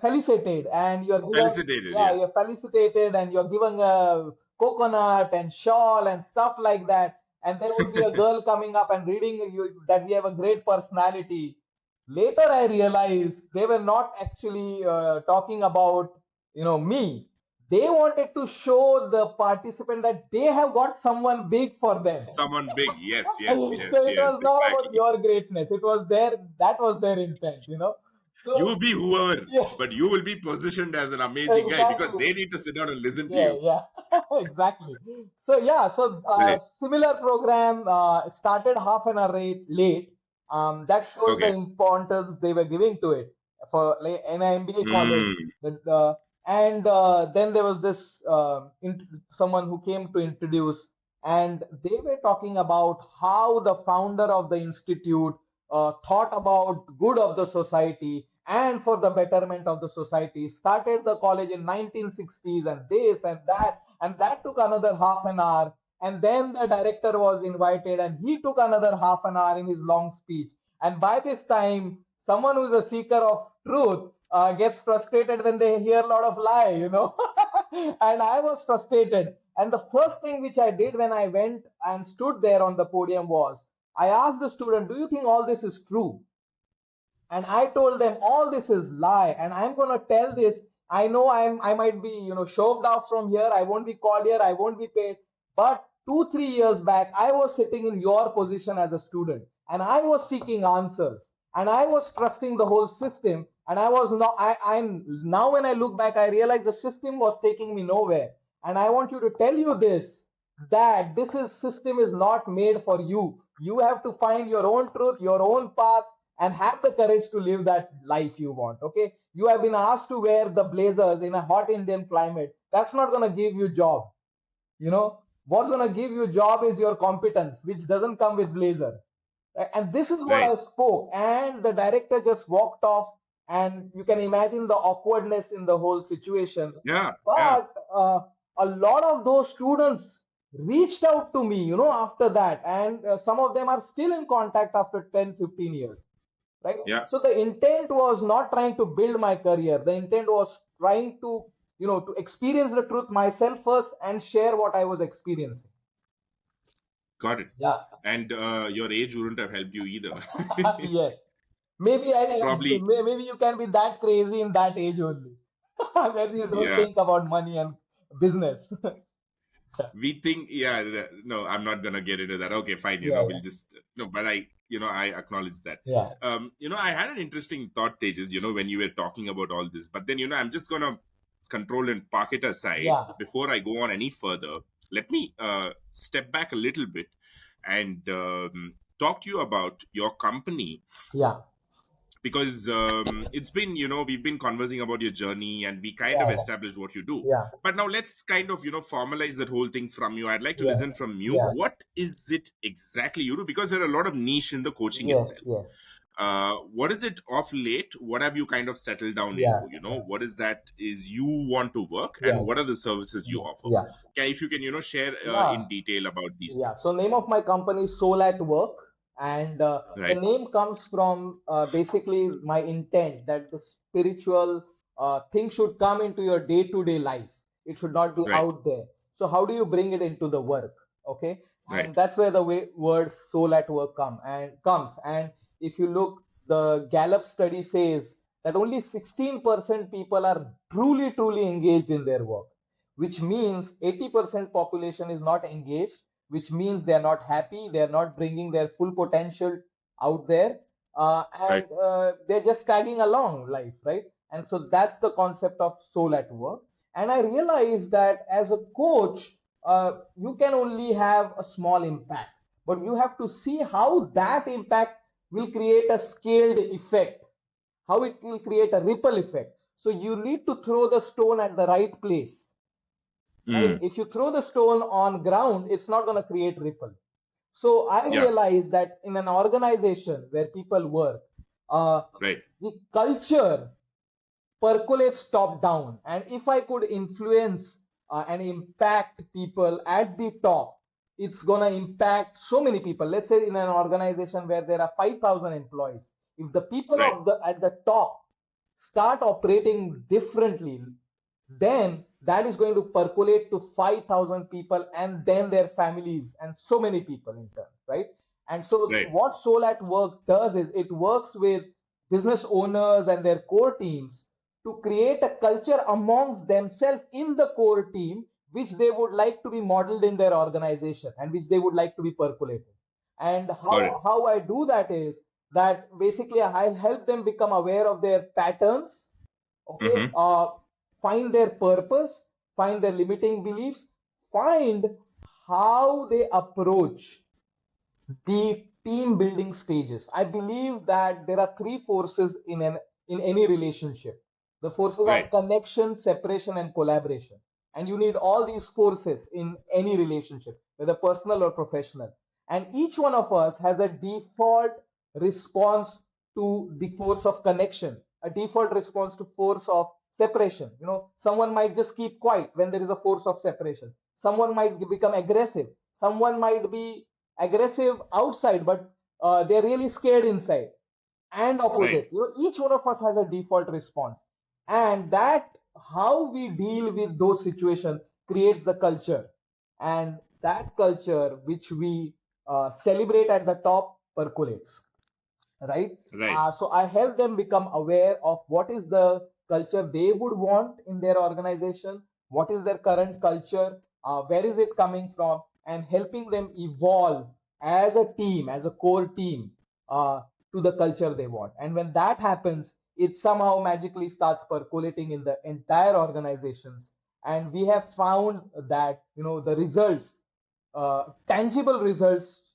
felicitated, and you're given, Felicitated, yeah, yeah. you're felicitated and you're given a coconut and shawl and stuff like that. And there would be a girl coming up and reading you that we have a great personality. Later I realized they were not actually talking about, me. They wanted to show the participant that they have got someone big for them. Someone big. Yes, yes, yes, So it yes, was not about exactly. your greatness. It was their, that was their intent. You So will be whoever, yeah, but you will be positioned as an amazing guy because exactly. they need to sit down and listen to Yeah, you. yeah, exactly. So yeah, so Right. similar program started half an hour late. That shows the Okay. importance they were giving to it for like in an MBA college. Mm, That, and then there was this someone who came to introduce, and they were talking about how the founder of the institute thought about good of the society and for the betterment of the society. Started the college in 1960s and this and that took another half an hour. And then the director was invited and he took another half an hour in his long speech. And by this time, someone who is a seeker of truth gets frustrated when they hear a lot of lie. And I was frustrated. And the first thing which I did when I went and stood there on the podium was I asked the student, do you think all this is true? And I told them all this is lie, and I'm going to tell this. I know I might be shoved off from here. I won't be called here. I won't be paid. But 2 3 years back, I was sitting in your position as a student, and I was seeking answers, and I was trusting the whole system. And I was not. I'm now when I look back, I realize the system was taking me nowhere. And I want you to tell you this, that this is system is not made for you. You have to find your own truth, your own path, and have the courage to live that life you want. Okay, you have been asked to wear the blazers in a hot Indian climate. That's not going to give you job. What's going to give you job is your competence, which doesn't come with blazer. And this is what I right. spoke, and the director just walked off. And you can imagine the awkwardness in the whole situation. Yeah, yeah. But a lot of those students reached out to me after that, and some of them are still in contact after 10 15 years, right? Yeah. So the intent was not trying to build my career. The intent was trying to to experience the truth myself first and share what I was experiencing. Got it. Yeah. And your age wouldn't have helped you either. Yes. Maybe Probably, maybe you can be that crazy in that age only, where you don't yeah. think about money and business. We think, yeah, no, I'm not gonna get into that. Okay, fine. Yeah, We'll just no, but I acknowledge that. yeah, I had an interesting thought, Tejas. When you were talking about all this, but then I'm just gonna control and park it aside yeah, before I go on any further. Let me step back a little bit and talk to you about your company, yeah, because it's been, we've been conversing about your journey and we kind of yeah, established what you do. yeah, But now let's kind of, formalize that whole thing from you. I'd like to yeah, listen from you. yeah, What is it exactly you do? Because there are a lot of niche in the coaching yes, itself. yes, What is it of late? What have you kind of settled down yeah, into? What is that is you want to work, yeah, and what are the services you yeah, offer? yeah, Okay, if you can, share yeah. in detail about these Yeah, so things. name of my company is Soul at Work, and the Right, name comes from basically my intent that the spiritual thing should come into your day-to-day life. It should not be right, out there. So how do you bring it into the work? Okay, right, and that's where the word Soul at Work comes. And if you look, the Gallup study says that only 16% people are truly engaged in their work, which means 80% population is not engaged, which means they are not happy, they are not bringing their full potential out there, right. and they're just tagging along life, right? And so that's the concept of soul at work. And I realized that as a coach, you can only have a small impact, but you have to see how that impact will create a scaled effect, how it will create a ripple effect. So you need to throw the stone at the right place, right? Mm, If you throw the stone on ground, it's not going to create ripple. So I yeah, realized that in an organization where people work, right, the culture percolates top down. And if I could influence and impact people at the top, it's going to impact so many people. Let's say in an organization where there are 5,000 employees, if the people right, at the top start operating differently, then that is going to percolate to 5,000 people and then their families and so many people in turn, right? And so Right. what Soul at Work does is it works with business owners and their core teams to create a culture amongst themselves in the core team, which they would like to be modeled in their organization and which they would like to be percolated. And Got it. how I do that is that basically I'll help them become aware of their patterns, okay, Mm-hmm. find their purpose, find their limiting beliefs, find how they approach the team building stages. I believe that there are three forces in any relationship. The forces are Right. connection, separation, and collaboration. And you need all these forces in any relationship, whether personal or professional. And each one of us has a default response to the force of connection, a default response to force of separation. You know, someone might just keep quiet when there is a force of separation. Someone might become aggressive. Someone might be aggressive outside, but they're really scared inside. And Right. opposite, you know, each one of us has a default response, and that how we deal with those situations creates the culture, and that culture which we celebrate at the top percolates, right? Right. So I help them become aware of what is the culture they would want in their organization, what is their current culture, where is it coming from, and helping them evolve as a team, as a core team, uh, to the culture they want. And when that happens, it somehow magically starts percolating in the entire organizations. And we have found that, you know, the results, tangible results,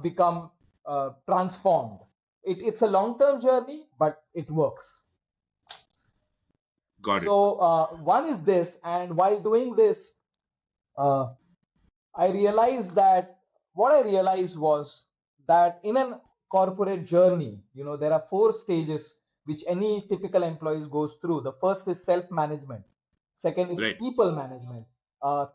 become transformed. It's a long-term journey, but it works. Got it. So one is this, and while doing this, uh, I realized that what I realized was that in a corporate journey, you know, there are four stages which any typical employee goes through. The first is self-management. Second is Right. people management.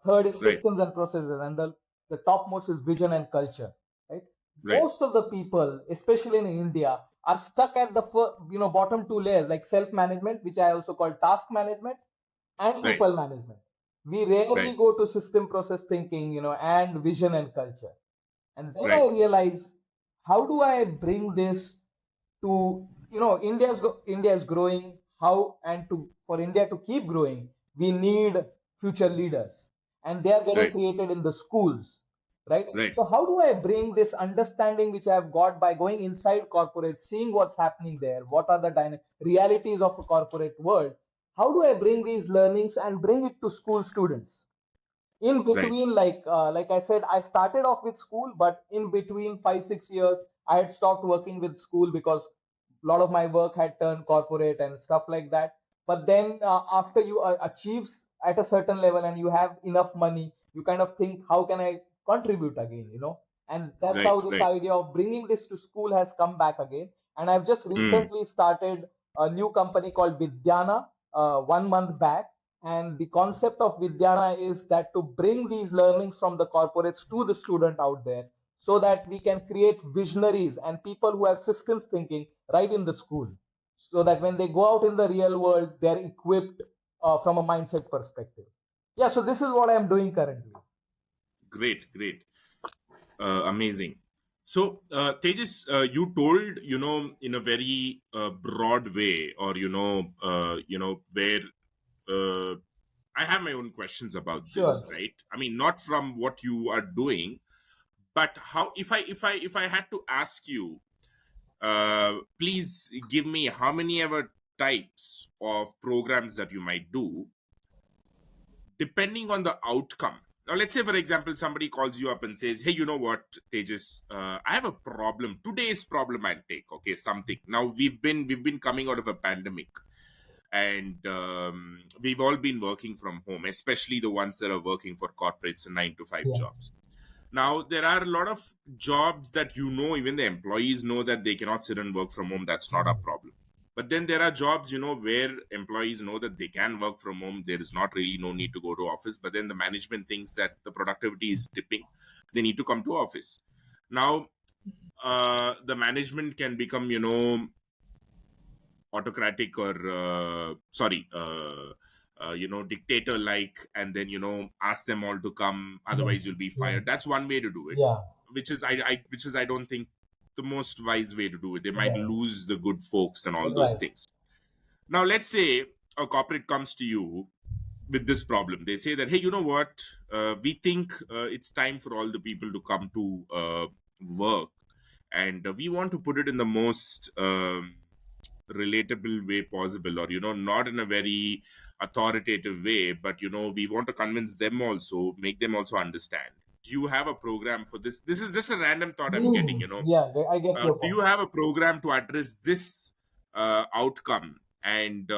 Third is Right. systems and processes, and the topmost is vision and culture. Right? Right. Most of the people, especially in India, are stuck at the bottom two layers, like self-management, which I also call task management, and Right. people management. We rarely Right. go to system process thinking, you know, and vision and culture. And then I Right. realize, how do I bring this to, you know, India is growing. How, and to for India to keep growing, we need future leaders, and they are getting Right. created in the schools, right? Right. So how do I bring this understanding which I have got by going inside corporate, seeing what's happening there, what are the realities of a corporate world? How do I bring these learnings and bring it to school students? In Right. between, like I said, I started off with school, but in between 5 6 years I had stopped working with school because a lot of my work had turned corporate and stuff like that. But then after you achieve at a certain level and you have enough money, you kind of think, how can I contribute again, you know? And that's Right. how this Right. idea of bringing this to school has come back again. And I've just Mm. recently started a new company called Vidyana 1 month back. And the concept of Vidyana is that to bring these learnings from the corporates to the student out there, so that we can create visionaries and people who have systems thinking right in the school, so that when they go out in the real world, they're equipped from a mindset perspective. Yeah, so this is what I'm doing currently. Great. Great. Amazing. So, Tejas, you told, in a very broad way, or where uh, I have my own questions about this, Sure. right? I mean, not from what you are doing, but how. If I had to ask you, please give me how many ever types of programs that you might do, depending on the outcome. Now, let's say, for example, somebody calls you up and says, "Hey, you know what, Tejas? I have a problem. Today's problem I'll take. Okay, something. Now we've been coming out of a pandemic, and we've all been working from home, especially the ones that are working for corporates and 9 to 5 Yeah. jobs. Now, there are a lot of jobs that, even the employees know that they cannot sit and work from home. That's not a problem. But then there are jobs, where employees know that they can work from home. There is not really no need to go to office. But then the management thinks that the productivity is dipping. They need to come to office. Now, the management can become, autocratic or dictator like, and then ask them all to come, Yeah. otherwise you'll be Yeah. fired. That's one way to do it, Yeah. which is I don't think the most wise way to do it. They might Right. lose the good folks and all those Right. things. Now let's say a corporate comes to you with this problem. They say that, hey, you know what, we think it's time for all the people to come to work, and we want to put it in the most relatable way possible, or not in a very authoritative way, but we want to convince them also, make them also understand. Do you have a program for this? This is just a random thought I'm getting. Yeah, I get your Do point. you have a program to address this outcome, and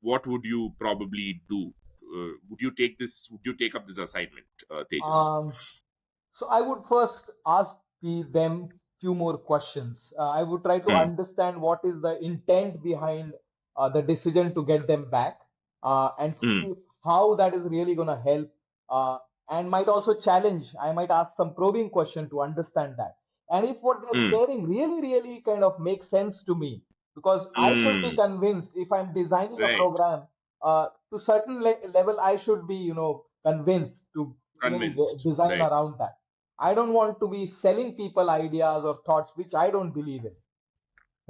what would you probably do? Would you take up this assignment, Tejas? Um, So I would first ask them few more questions. I would try to Hmm. understand what is the intent behind the decision to get them back, and Hmm. see how that is really going to help. Uh, and might also challenge. I might ask some probing question to understand that. And if what they're Hmm. sharing really, really kind of makes sense to me, because I should be Hmm. convinced if I'm designing a Right. program to certain level, I should be, convinced to really Convinced. design Right. around that. I don't want to be selling people ideas or thoughts which I don't believe in,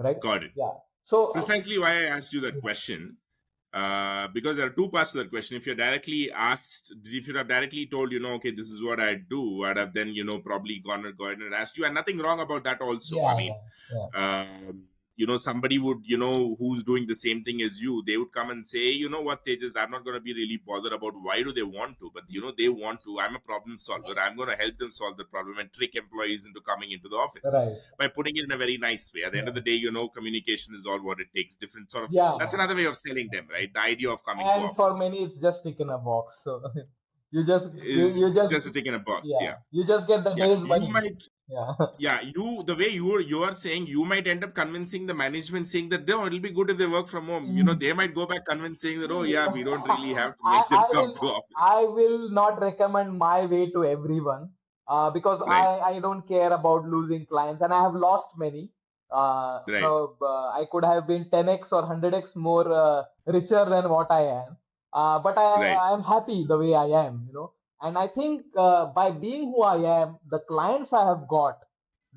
right? Got it. Yeah. So, Precisely why I asked you that question, because there are two parts to that question. If you have directly told, okay, this is what I do, I'd have then, probably gone and asked you, and nothing wrong about that also. I yeah, mean, yeah, yeah. um, somebody would, who's doing the same thing as you, they would come and say, you know what, Tejas, I'm not going to be really bothered about why do they want to, but, they want to. I'm a problem solver. I'm going to help them solve the problem and trick employees into coming into the office Right. by putting it in a very nice way. At the end of Yeah. the day, communication is all what it takes. Different sort of, that's Yeah. another way of selling them, right? The idea of coming to And for office many, it's just tick in a box. So you just, you is just, just a tick in a box. yeah, Yeah. you just get the Yeah. day's You money. might, Yeah. yeah, the way you are saying, you might end up convincing the management, saying that, oh, it'll be good if they work from home. They might go back convinced, saying that, oh See, yeah, we don't really have to make them come to office. I will not recommend my way to everyone, because Right. I don't care about losing clients, and I have lost many. Right. I could have been 10x or 100x more richer than what I am, but Right. I am happy the way I am, and I think by being who I am, the clients I have got,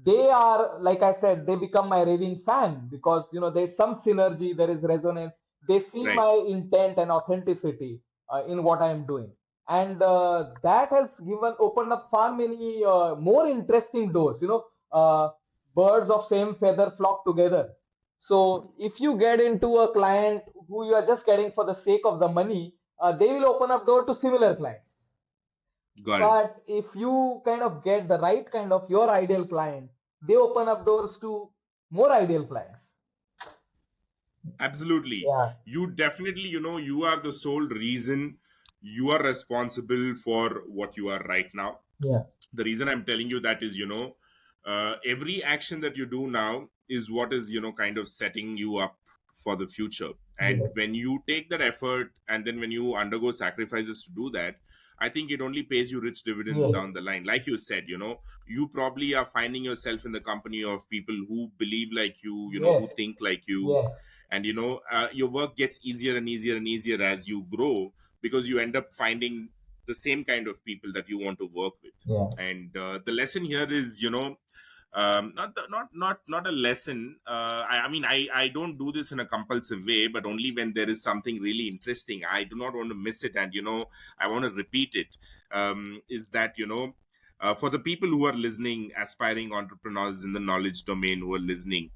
they are, like I said, they become my raving fan, because there's some synergy, there is resonance. They see Right. my intent and authenticity in what I am doing, and that has given opened up far many more interesting doors. Birds of same feather flock together. So if you get into a client who you are just getting for the sake of the money, they will open up door to similar clients. Got it. But if you kind of get the right kind of your ideal client, they open up doors to more ideal clients. Absolutely. Yeah, You definitely, you are the sole reason. You are responsible for what you are right now. yeah, The reason I'm telling you that is, every action that you do now is what is, kind of setting you up for the future. And yeah, when you take that effort, and then when you undergo sacrifices to do that, I think it only pays you rich dividends yes, down the line. Like you said, you probably are finding yourself in the company of people who believe like you, yes, who think like you. yes, And your work gets easier and easier and easier as you grow, because you end up finding the same kind of people that you want to work with. yeah, And the lesson here is, not a lesson. I mean, I don't do this in a compulsive way, but only when there is something really interesting. I do not want to miss it, and I want to repeat it. Is that, for the people who are listening, aspiring entrepreneurs in the knowledge domain who are listening,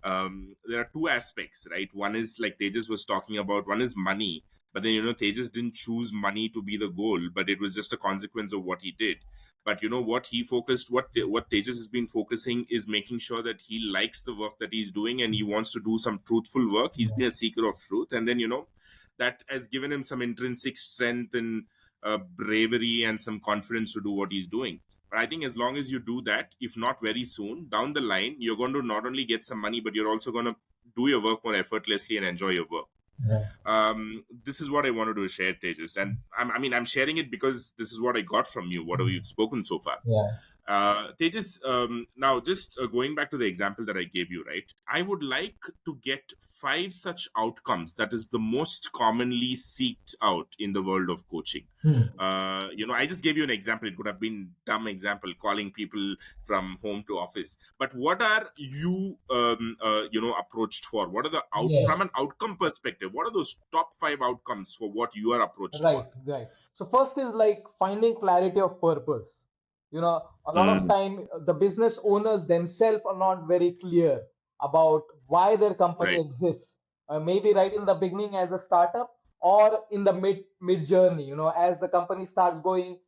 there are two aspects, right? One is, like Tejas was talking about, one is money. But then, Tejas didn't choose money to be the goal, but it was just a consequence of what he did. But what he focused, what Tejas has been focusing, is making sure that he likes the work that he's doing, and he wants to do some truthful work. He's yeah, been a seeker of truth, and then that has given him some intrinsic strength and bravery and some confidence to do what he's doing. But I think as long as you do that, if not very soon down the line, you're going to not only get some money, but you're also going to do your work more effortlessly and enjoy your work. yeah, This is what I wanted to share, Tejas, and I mean, I'm sharing it because this is what I got from you, what have you spoken so far. yeah. Tejas, now just going back to the example that I gave you, right? I would like to get five such outcomes that is the most commonly seeked out in the world of coaching. Hmm. I just gave you an example. It could have been dumb example, calling people from home to office. But what are you, approached for? What are the Yes. from an outcome perspective? What are those top five outcomes for what you are approached for? Right, right. So first is like finding clarity of purpose. A lot of Mm, time the business owners themselves are not very clear about why their company right. exists. Maybe right in the beginning as a startup or in the mid journey. As the company starts growing.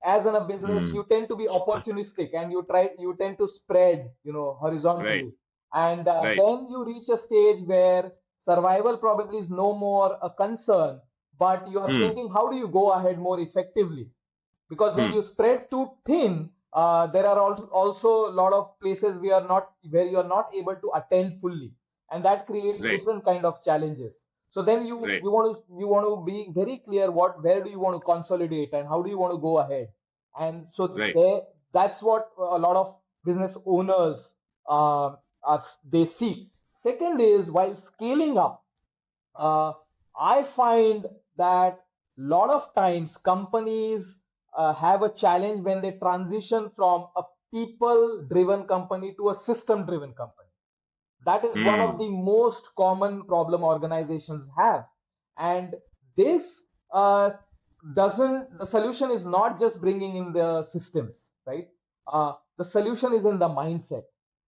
As in a business, Mm, you tend to be opportunistic and you tend to spread, right. horizontally, and Right. then you reach a stage where survival probably is no more a concern, but you are Mm, thinking how do you go ahead more effectively, because when mm, you spread too thin, there are also a lot of places where you are not able to attend fully, and that creates right. different kind of challenges. So then Right. you want to be very clear where do you want to consolidate and how do you want to go ahead. And so Right. there, that's what a lot of business owners they seek. Second is, while scaling up, uh, I find that lot of times companies have a challenge when they transition from a people driven company to a system driven company. That is one of Mm, the most common problem organizations have. And this uh, doesn't, the solution is not just bringing in the systems, right? The solution is in the mindset,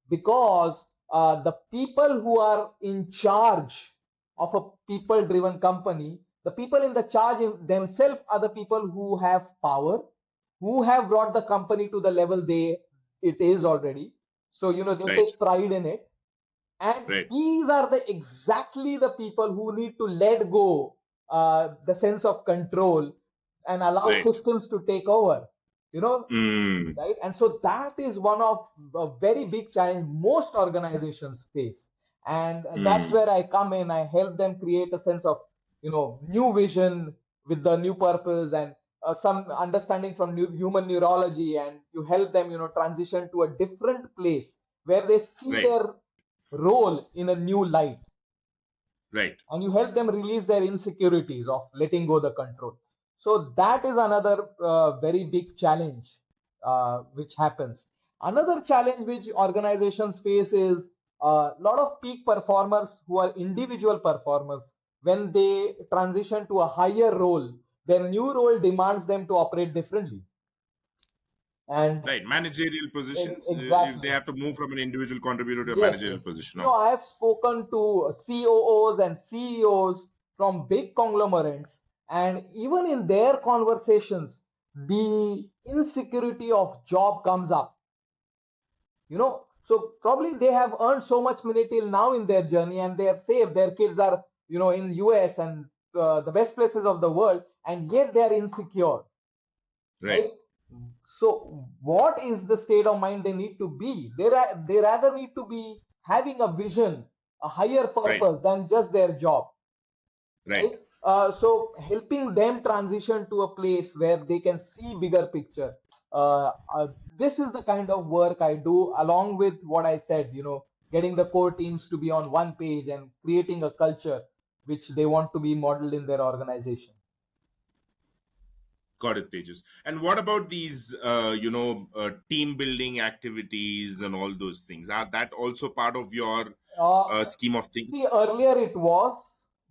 because the people who are in charge of a people driven company, the people in the charge themselves are the people who have power, who have brought the company to the level it is already. So they right. take pride in it, and Right. these are the exactly the people who need to let go the sense of control and allow Right. systems to take over. You know, Mm, right? And so that is one of a very big challenge most organizations face. And that's mm, where I come in. I help them create a sense of, new vision with the new purpose, and some understanding from human neurology, and you help them, transition to a different place where they see right. their role in a new light, Right. and you help them release their insecurities of letting go the control. So that is another very big challenge which happens. Another challenge which organizations face is a lot of peak performers who are individual performers. When they transition to a higher role, their new role demands them to operate differently. And Right. Managerial positions, if they exactly. have to move from an individual contributor to a Yes, managerial yes. position. No. I have spoken to COOs and CEOs from big conglomerates, and even in their conversations, the insecurity of job comes up. So probably they have earned so much money till now in their journey, and they are safe. Their kids are, in US and the best places of the world, and yet they are insecure, Right. right? So, what is the state of mind they need to be? They rather need to be having a vision, a higher Right. purpose than just their job, Right. right? So, helping them transition to a place where they can see bigger picture. Uh, uh, this is the kind of work I do, along with what I said. Getting the core teams to be on one page and creating a culture which they want to be modeled in their organization. Got it, Tejas. And what about these, team building activities and all those things? Are that also part of your Uh, scheme of See, things? earlier it was,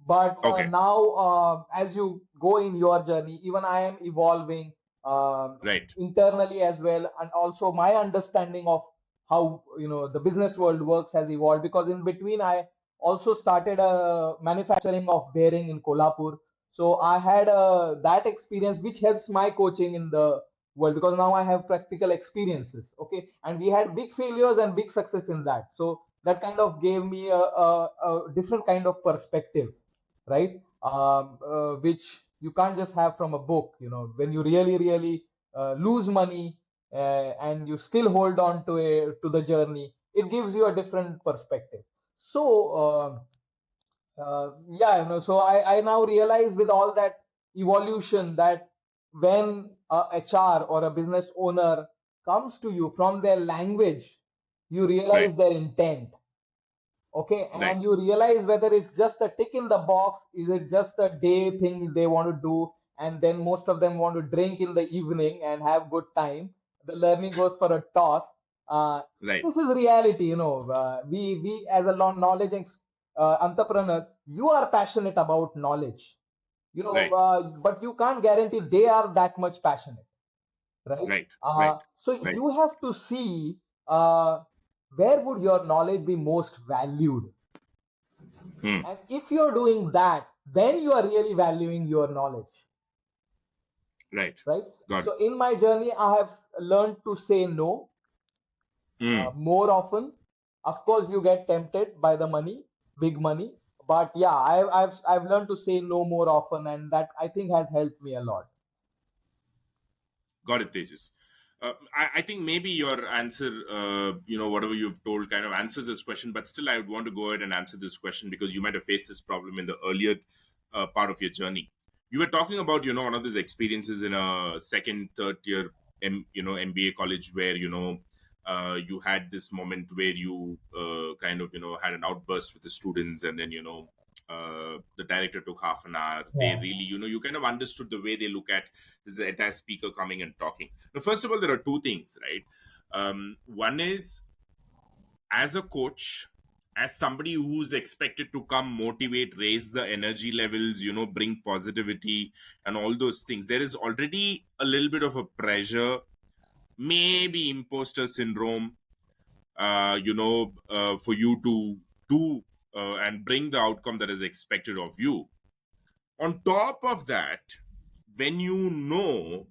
but Okay. now, as you go in your journey, even I am evolving Right. internally as well, and also my understanding of how the business world works has evolved. Because in between, I also started a manufacturing of bearing in Kolhapur, so I had that experience, which helps my coaching in the world, because now I have practical experiences. Okay, and we had big failures and big success in that, so that kind of gave me a different kind of perspective, right? Which you can't just have from a book. When you really lose money and you still hold on to the journey, it gives you a different perspective. So yeah, so I now realize with all that evolution that when a HR or a business owner comes to you from their language, you Right. realize their intent. Okay, Right. and you realize whether it's just a tick in the box, is it just a day thing they want to do, and then most of them want to drink in the evening and have good time. The learning goes for a toss. Uh, Right. this is reality, we as a knowledge entrepreneur, you are passionate about knowledge, Right. but you can't guarantee they are that much passionate, right? Right. Right. So Right. you have to see uh, where would your knowledge be most valued, Hmm. and if you're doing that, then you are really valuing your knowledge, Right. right? Got it. So in my journey, I have learned to say no Hmm. more often. Of course, you get tempted by the money, big money, but yeah, I've learned to say no more often, and that I think has helped me a lot. Got it, Tejas. I think maybe your answer, whatever you've told kind of answers this question, but still I would want to go ahead and answer this question because you might have faced this problem in the earlier part of your journey. You were talking about, one of those experiences in a second, third tier, MBA college where, you had this moment where you kind of, had an outburst with the students and then, the director took half an hour. They Yeah, really, you kind of understood the way they look at this is the entire speaker coming and talking. Now, first of all, there are two things, right? One is as a coach, as somebody who's expected to come motivate, raise the energy levels, bring positivity and all those things, there is already a little bit of a pressure, maybe imposter syndrome, for you to do and bring the outcome that is expected of you. On top of that, when you know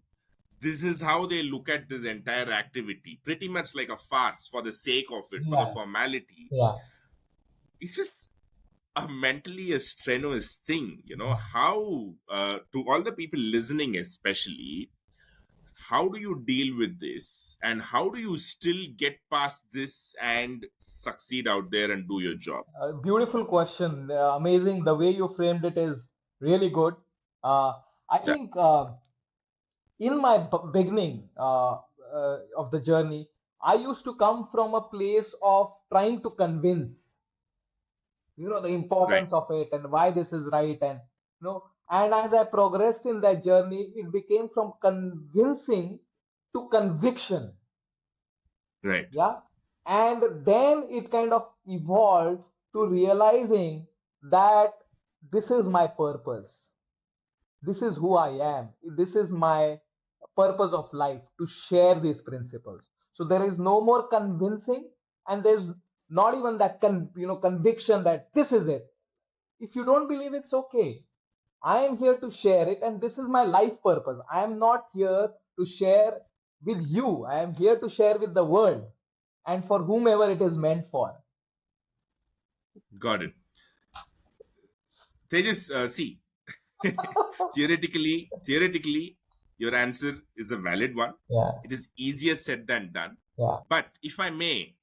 this is how they look at this entire activity, pretty much like a farce for the sake of it, for the yeah, formality, yeah. it's just a mentally a strenuous thing. How, to all the people listening, especially, how do you deal with this and how do you still get past this and succeed out there and do your job? Beautiful question. Amazing. The way you framed it is really good. Uh, I Yeah. think in my beginning of the journey, I used to come from a place of trying to convince, the Right. importance of it and why this is right, and and as I progressed in that journey, it became from convincing to conviction. Right. Yeah, and then it kind of evolved to realizing that this is my purpose, this is who I am, this is my purpose of life, to share these principles. So there is no more convincing, and there's not even that conviction that this is it. If you don't believe, it's okay. I am here to share it, and this is my life purpose. I am not here to share with you. I am here to share with the world and for whomever it is meant for. Got it. Tejas, see, theoretically, your answer is a valid one. Yeah, It is easier said than done. yeah, But if I may,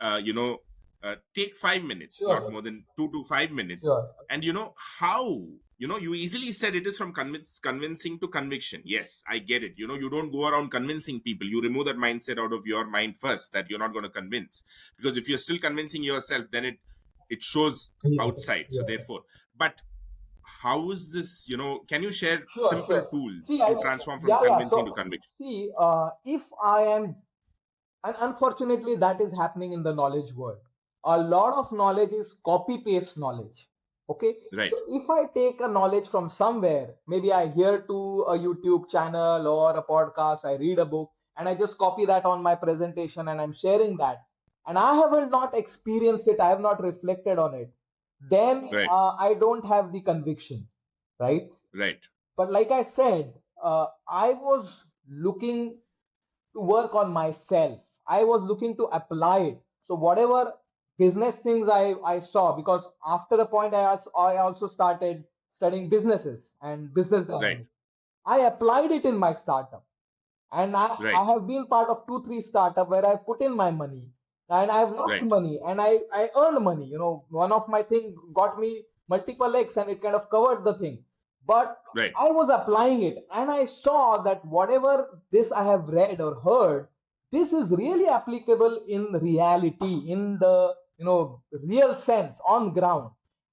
uh, you know, take 5 minutes, not sure, more than 2 to 5 minutes, sure. and how you easily said it is from convincing to conviction. Yes, I get it. You don't go around convincing people. You remove that mindset out of your mind first that you're not going to convince, because if you're still convincing yourself, then it shows Yes, outside. So yes. therefore, but how is this, can you share Sure, simple sure. tools See, to transform from yeah, yeah. convincing to So, conviction? see, if I am, and unfortunately, that is happening in the knowledge world. A lot of knowledge is copy paste knowledge. Okay. Right. So, if I take a knowledge from somewhere, maybe I hear to a YouTube channel or a podcast, I read a book, and I just copy that on my presentation and I'm sharing that. And I haven't not experienced it, I have not reflected on it. Then Right. I don't have the conviction, right? Right. But like I said, I was looking to work on myself. I was looking to apply it. So whatever business things I saw, because after a point I also started studying businesses and business Right. dynamics. I applied it in my startup, and I Right. have been part of 2 3 startup where I put in my money and I've lost Right. money and I earned money. One of my thing got me multiple X and it kind of covered the thing. But Right. I was applying it and I saw that whatever this I have read or heard, this is really applicable in reality, in the real sense on ground.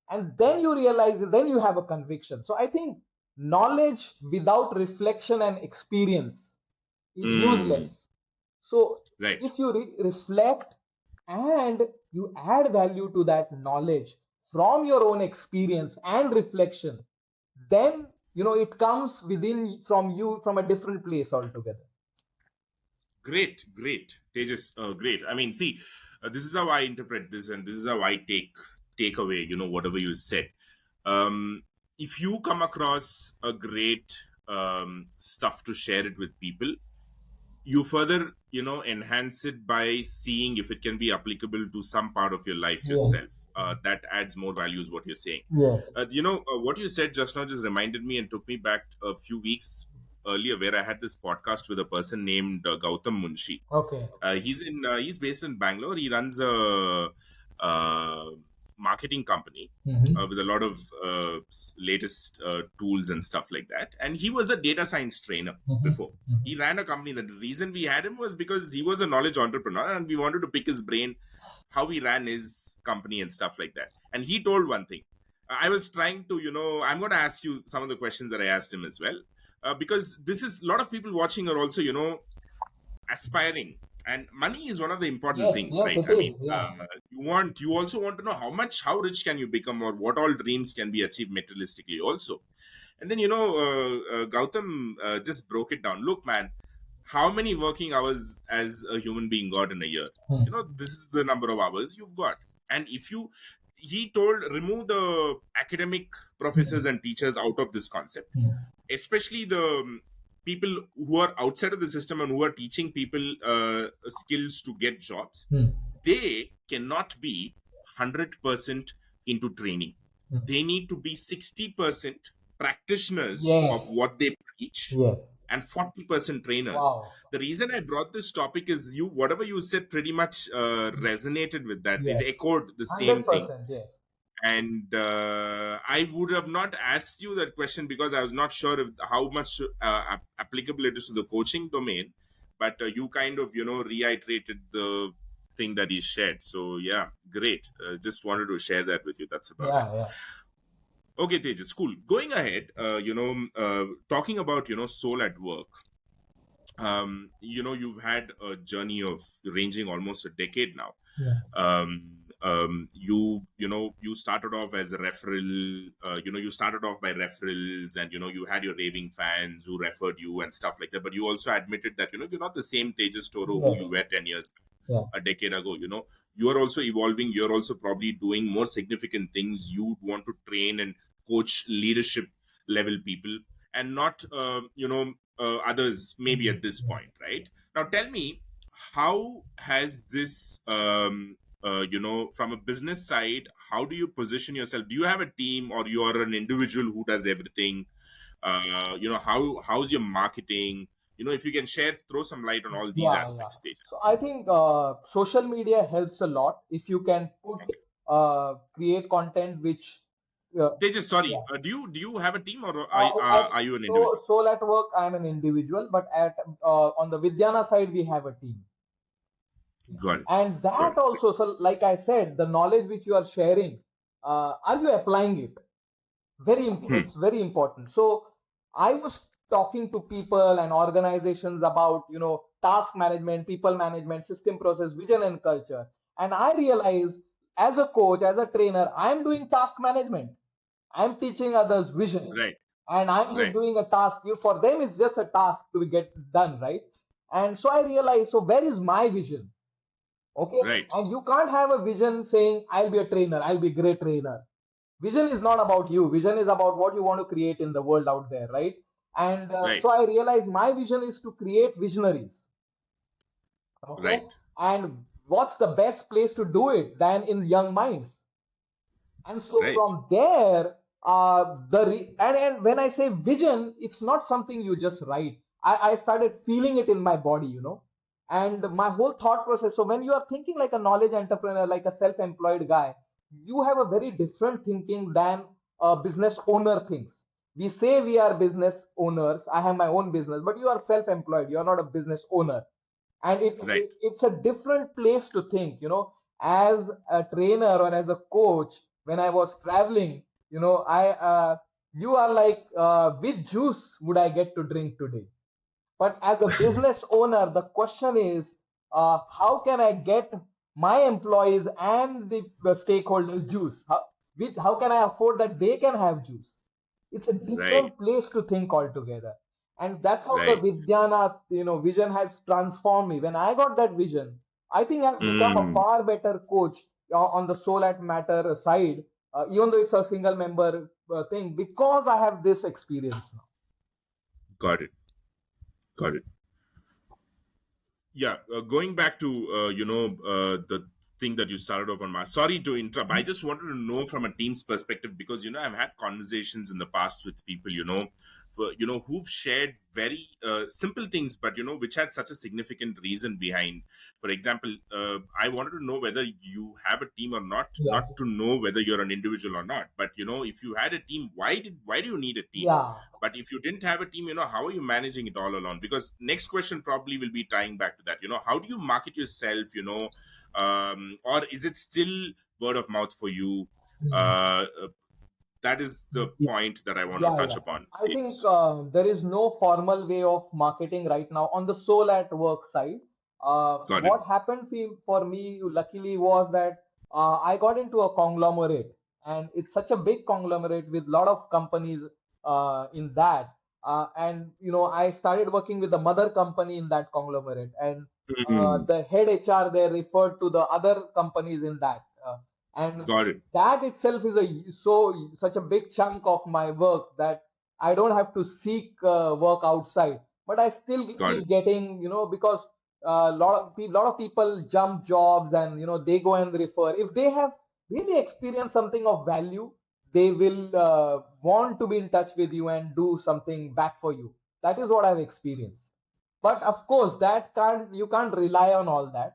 And then you realize, then you have a conviction. So I think knowledge without reflection and experience is Mm, useless. So right. if you reflect and you add value to that knowledge from your own experience and reflection, then it comes within from you from a different place altogether. Great, great, Tejas. Great. I mean, see, this is how I interpret this, and this is how I take away, whatever you said. Um, if you come across a great stuff to share it with people, you further, enhance it by seeing if it can be applicable to some part of your life Yes, yourself. That adds more value, is what you're saying. yes. What you said just now just reminded me and took me back a few weeks earlier, where I had this podcast with a person named Gautam Munshi. Okay. He's based in Bangalore. He runs a uh, marketing company Mm-hmm. with a lot of latest tools and stuff like that. And he was a data science trainer Mm-hmm. before. He ran a company. The reason we had him was because he was a knowledge entrepreneur, and we wanted to pick his brain how he ran his company and stuff like that. And he told one thing. I was trying to, I'm going to ask you some of the questions that I asked him as well, because this is a lot of people watching are also, aspiring, and money is one of the important Yes, things, yes, right? it I mean, is. Yeah. you also want to know how rich can you become, or what all dreams can be achieved materialistically also. And then, Gautam just broke it down. Look, man, how many working hours as a human being got in a year? Hmm. This is the number of hours you've got. And if you he told, remove the academic Hmm. professors and teachers out of this concept, Hmm. especially the people who are outside of the system and who are teaching people skills to get jobs. Hmm. They cannot be 100% into training. Hmm. They need to be 60% practitioners of Yes, what they preach yes. and 40% trainers. Wow. The reason I brought this topic is, whatever you said pretty much resonated with that. It Yes. echoed the same thing. 100%. Yes. And I would have not asked you that question because I was not sure if how much applicable it is to the coaching domain. But you kind of, reiterated the thing that he shared. So yeah, great. Just wanted to share that with you. That's about it. Yeah, yeah. Okay, Tejas, cool. Going ahead, talking about, soul at work. You've had a journey of ranging almost a decade now. Yeah. You started off as a referral. You started off by referrals, and you had your raving fans who referred you and stuff like that. But you also admitted that you're not the same Tejas Toro who Yes. you were 10 years, Yeah. a decade ago. You are also evolving. You're also probably doing more significant things. You want to train and coach leadership level people, and not others maybe Mhm. at this Yeah. point, right? Now tell me, how has this from a business side, how do you position yourself? Do you have a team, or you are an individual who does everything? How's your marketing? If you can share, throw some light on all these Yeah, yeah. aspects, Tejas. So I think social media helps a lot if you can Okay. create content which, Tejas, sorry, yeah. do you have a team, or At are you an individual? Soul at Work, I'm an individual, but at on the Vidyana side, we have a team. Yeah. Got it. And Got that it. also, so like I said, the knowledge which you are sharing, are you applying it? Hmm. It's very important. So I was talking to people and organizations about task management, people management, system process, vision and culture, and I realized, as a coach, as a trainer, I'm doing task management. I'm teaching others vision, Right. and I'm just Right. doing a task. For them, it's just a task to get done, right? And so I realized, so where is my vision? Okay, Right. and you can't have a vision saying I'll be a trainer, I'll be a great trainer. Vision is not about you. Vision is about what you want to create in the world out there, right? And so Right. I realized my vision is to create visionaries. Okay, Right. and what's the best place to do it than in young minds? And so Right. from there, and when I say vision, it's not something you just write. I started feeling it in my body. And my whole thought process. So when you are thinking like a knowledge entrepreneur, like a self-employed guy, you have a very different thinking than a business owner thinks. We say we are business owners. I have my own business, but you are self-employed. You are not a business owner, and Right. it's a different place to think. As a trainer or as a coach, when I was traveling, I you are like, which juice would I get to drink today? But as a business owner, the question is, how can I get my employees and the stakeholders juice? How can I afford that they can have juice? It's a Right. different place to think altogether. And that's how the Right. Vidyana, vision has transformed me. When I got that vision, I think I've become a Mm, far better coach on the soul at matter side, even though it's a single member thing, because I have this experience now. got it. Got it. Yeah, going back to the thing that you started off on. Sorry to interrupt. I just wanted to know from a team's perspective, because I've had conversations in the past with people, for who've shared very simple things, but which had such a significant reason behind. For example, I wanted to know whether you have a team or not, Yeah. not to know whether you're an individual or not, but if you had a team, why do you need a team? Yeah. But if you didn't have a team, how are you managing it all alone? Because next question probably will be tying back to that. How do you market yourself? Or is it still word of mouth for you? Uh, that is the Yeah. point that I want to Yeah, touch yeah. upon. I think Yes. there is no formal way of marketing right now on the soul at work side. Got it. What happened for me, luckily, was that I got into a conglomerate, and it's such a big conglomerate with a lot of companies in that. And I started working with the mother company in that conglomerate, and Mhm. the head HR there referred to the other companies in that. And Got it. that itself is such a big chunk of my work that I don't have to seek work outside, but I still Got it. keep getting, because lot of people jump jobs, and they go and refer. If they have really experienced something of value, they will want to be in touch with you and do something back for you. That is what I've experienced. But of course, that can't you can't rely on all that.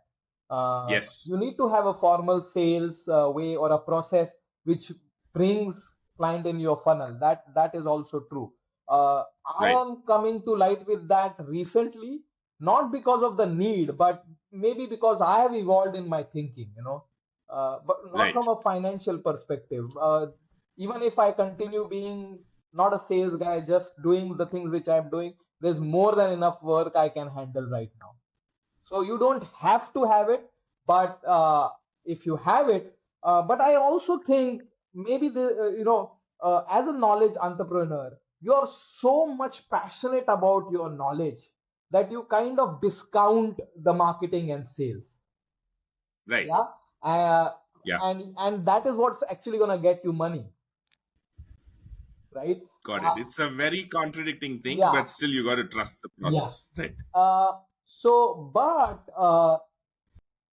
Yes. You need to have a formal sales way or a process which brings client in your funnel. That is also true. I Right. am coming to light with that recently, not because of the need, but maybe because I have evolved in my thinking. But not Right. from a financial perspective. Even if I continue being not a sales guy, just doing the things which I'm doing, there's more than enough work I can handle right now. So you don't have to have it, but if you have it, but I also think maybe as a knowledge entrepreneur, you're so much passionate about your knowledge that you kind of discount the marketing and sales. Right. Yeah. uh, Yeah. and that is what's actually going to get you money, right? Got it. uh, It's a very contradicting thing, yeah. but still you got to trust the Yeah. process. Right. But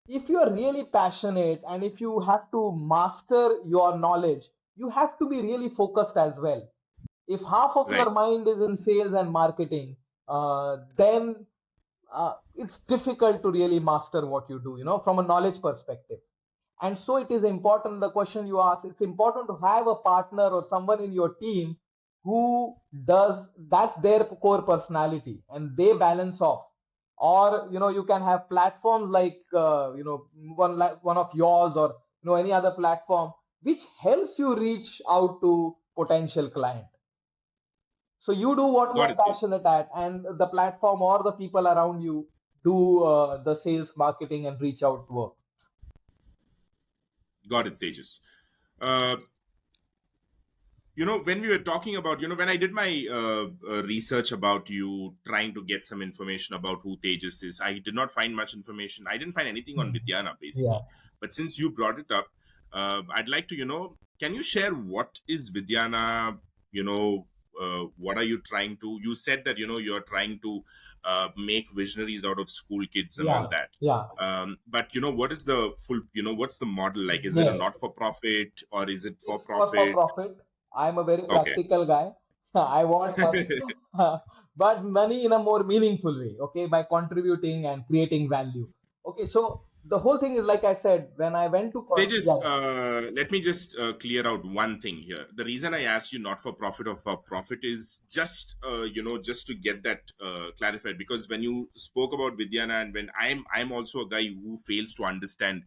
if you are really passionate and if you have to master your knowledge, you have to be really focused as well. If half of your Right. mind is in sales and marketing, then it's difficult to really master what you do, from a knowledge perspective. And so it is important, the question you ask, it's important to have a partner or someone in your team who does, that's their core personality and they balance off. Or you can have platforms like one of yours, or any other platform which helps you reach out to potential client. So you do what you Got are it. passionate at, and the platform or the people around you do the sales, marketing, and reach out work. Got it, Tejas. Uh, when we were talking about, when I did my research about you, trying to get some information about who Tejas is, I did not find much information. I didn't find anything on Hmm. Vidyana, Yeah. basically. But since you brought it up, I'd like to, can you share what is Vidyana? What are you trying to? You said that you're trying to make visionaries out of school kids and all Yeah. that. Yeah. But what is the full? What's the model like? Is it a Yes. not for profit or is it for It's for profit? profit. I'm a very Okay. practical guy. I want money, but money in a more meaningful way. Okay, by contributing and creating value. Okay, so the whole thing is, like I said, when I went to Tejas, yeah, let me just clear out one thing here. The reason I asked you not for profit or for profit is just, just to get that clarified. Because when you spoke about Vidyana, and when I'm also a guy who fails to understand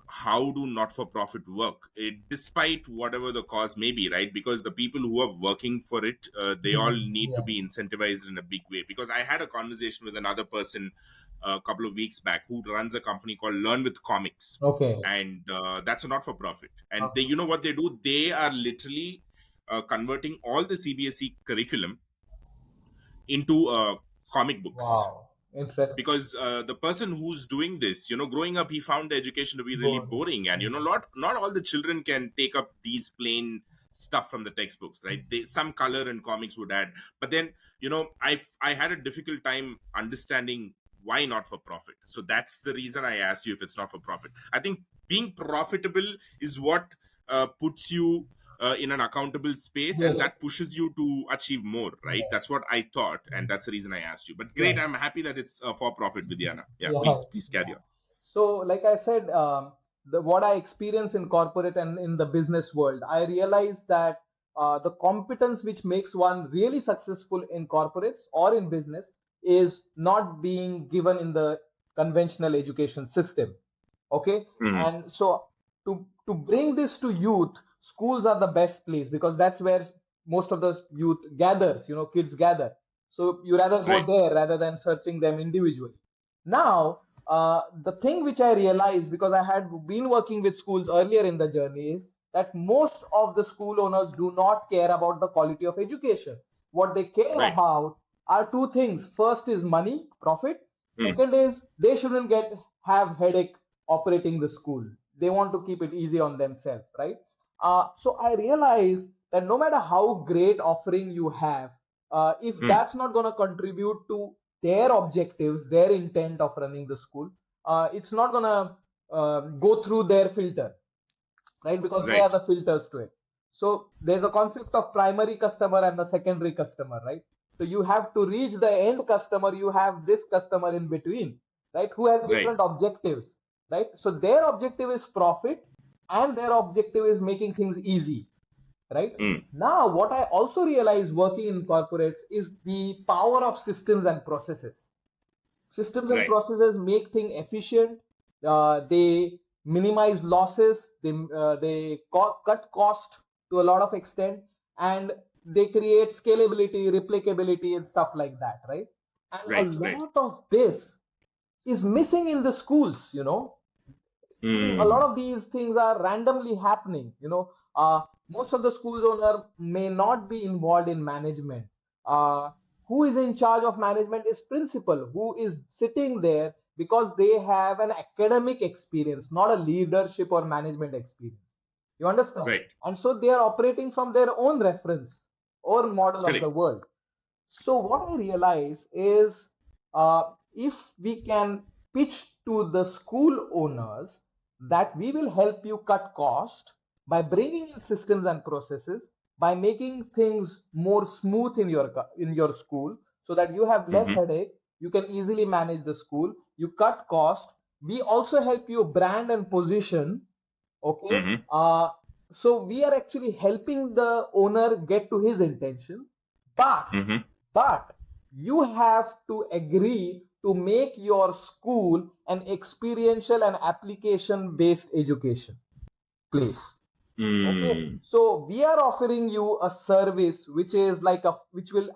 how do not for profit work, despite whatever the cause may be, right? Because the people who are working for it, they all need to yeah, be incentivized in a big way. Because I had a conversation with another person a couple of weeks back who runs a company called Learn with Comics, okay, and that's a not for profit. And they, okay, you know what they do, they are literally converting all the CBSE curriculum into comic books. wow, interesting, Because the person who's doing this, growing up, he found the education to be really boring, boring, and yeah, not all the children can take up these plain stuff from the textbooks, right? Some color and comics would add. But then, I had a difficult time understanding why not for profit. So that's the reason I asked you if it's not for profit. I think being profitable is what puts you in an accountable space, and yes, that pushes you to achieve more, right? yeah, That's what I thought, and that's the reason I asked you. But yeah. great, I'm happy that it's for profit, Vidyana. Yeah, Yeah, please carry yeah. on. So, like I said, what I experience in corporate and in the business world, I realized that the competence which makes one really successful in corporates or in business is not being given in the conventional education system. Okay, Mm, and so to bring this to youth, schools are the best place because that's where most of the youth gathers. Kids gather. So you rather go right. there rather than searching them individually. Now, the thing which I realized because I had been working with schools earlier in the journey is that most of the school owners do not care about the quality of education. What they care Right. about are two things. First is money, profit. Mm, Second is they shouldn't get have headache operating the school. They want to keep it easy on themselves, right? So I realized that no matter how great offering you have, if mm, that's not going to contribute to their objectives, their intent of running the school, it's not going to go through their filter, right? Because they are right. the filters to it. So there's a concept of primary customer and the secondary customer, right? So you have to reach the end customer. You have this customer in between, right? Who has Right. different objectives, right? So their objective is profit and their objective is making things easy, right? Mm, Now, what I also realize working in corporates is the power of systems and processes. Systems and right. processes make things efficient. They minimize losses. They cut cost to a lot of extent, and they create scalability, replicability, and stuff like that, right? And a Right. Right. lot of this is missing in the schools. A lot Mm, of these things are randomly happening. Most of the schools owner may not be involved in management. Who is in charge of management is principal, who is sitting there because they have an academic experience, not a leadership or management experience. You understand? right. And so they are operating from their own reference or model of the Correct. world. So what I realize is, if we can pitch to the school owners that we will help you cut cost by bringing in systems and processes, by making things more smooth in your school, so that you have less Mm-hmm. headache, you can easily manage the school, you cut cost. We also help you brand and position. Okay, Mm-hmm. so we are actually helping the owner get to his intention, but Mm-hmm. but you have to agree to make your school an experiential and application based education place. Okay, Mm, so we are offering you a service which will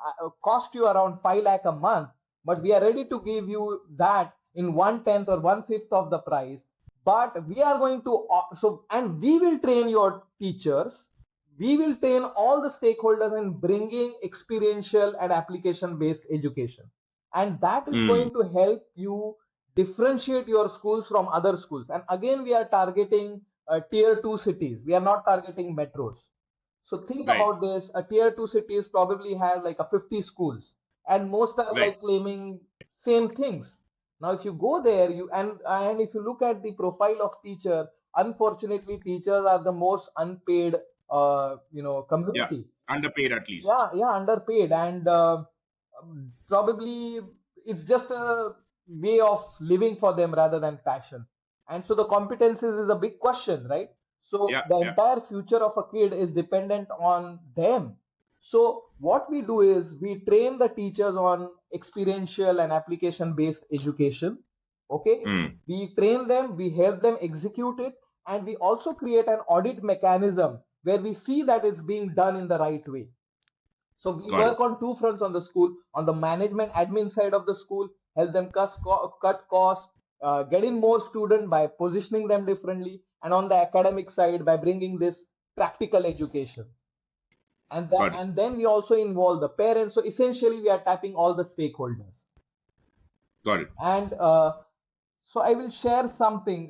cost you around 5 lakh a month, but we are ready to give you that in 1/10 or 1/5 of the price. But we are going to and we will train your teachers, we will train all the stakeholders in bringing experiential and application based education, and that is mm, going to help you differentiate your schools from other schools. And again, we are targeting tier 2 cities. We are not targeting metros. So think right. about this. A tier 2 cities probably has like a 50 schools, and most are Right. like claiming same things. Now, if you go there, and if you look at the profile of teacher, unfortunately, teachers are the most unpaid, Yeah. community. Underpaid at least. Yeah, yeah, underpaid, and probably it's just a way of living for them rather than passion. And so the competencies is a big question, right? So Yeah, the yeah. entire future of a kid is dependent on them. So what we do is we train the teachers on experiential and application based education. Okay, Mm, we train them, we help them execute it, and we also create an audit mechanism where we see that it's being done in the right way. So we got it. work on two fronts on the school: on the management admin side of the school, help them cut costs, get in more students by positioning them differently, and on the academic side by bringing this practical education. Got it. And then we also involve the parents. So essentially, we are tapping all the stakeholders. Got it. And so I will share something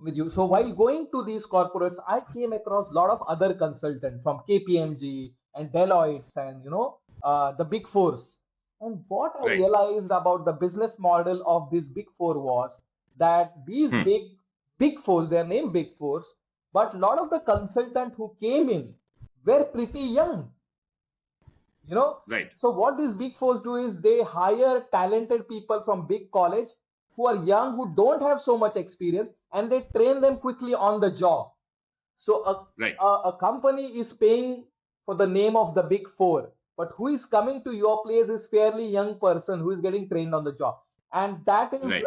with you. So while going to these corporates, I came across a lot of other consultants from KPMG and Deloitte and the big fours. And what I Right. realized about the business model of these big four was that these Hmm. big fours, they're named big fours, but a lot of the consultants who came in were pretty young, you know. Right. So what these big fours do is they hire talented people from big college who are young, who don't have so much experience, and they train them quickly on the job. So Right. a company is paying for the name of the big four, but who is coming to your place is fairly young person who is getting trained on the job. And that is Right.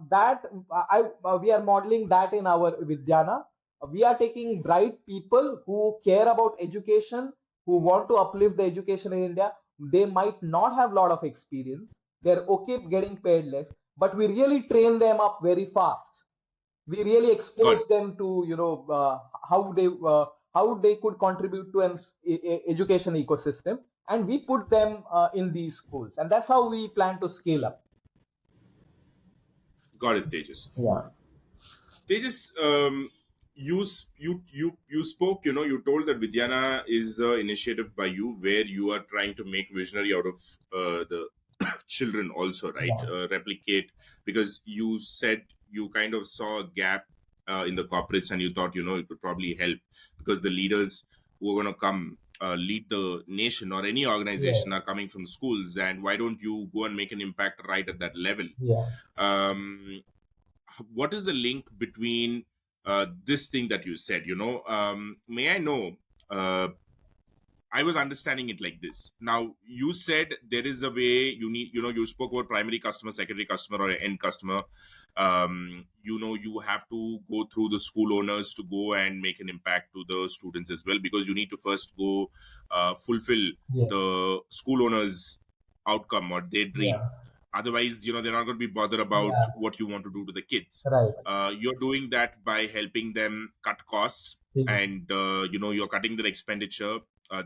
that I we are modeling that in our Vidyana. We are taking bright people who care about education, who want to uplift the education in India. They might not have a lot of experience, they're okay getting paid less, but we really train them up very fast. We really Got expose it. them to how they could contribute to an education ecosystem, and we put them in these schools, and that's how we plan to scale up. Got it, Tejas. Yeah, Tejas, you spoke. You told that Vidyana is an initiative by you where you are trying to make visionary out of the children also, right? yeah, Replicate, because you said you kind of saw a gap in the corporates and you thought it could probably help because the leaders who are going to come lead the nation or any yeah, organization are coming from schools, and why don't you go and make an impact right at that level? yeah. um, what is the link between this thing that you said? May I know? uh, I was understanding it like this. Now, you said there is a way you spoke about primary customer, secondary customer, or end customer. You have to go through the school owners to go and make an impact to the students as well, because you need to first go fulfill Yeah, the school owners' outcome or their dream. yeah, Otherwise, they're not going to be bothered about yeah, what you want to do to the kids. right. You're doing that by helping them cut costs, Mhm. and you're cutting their expenditure.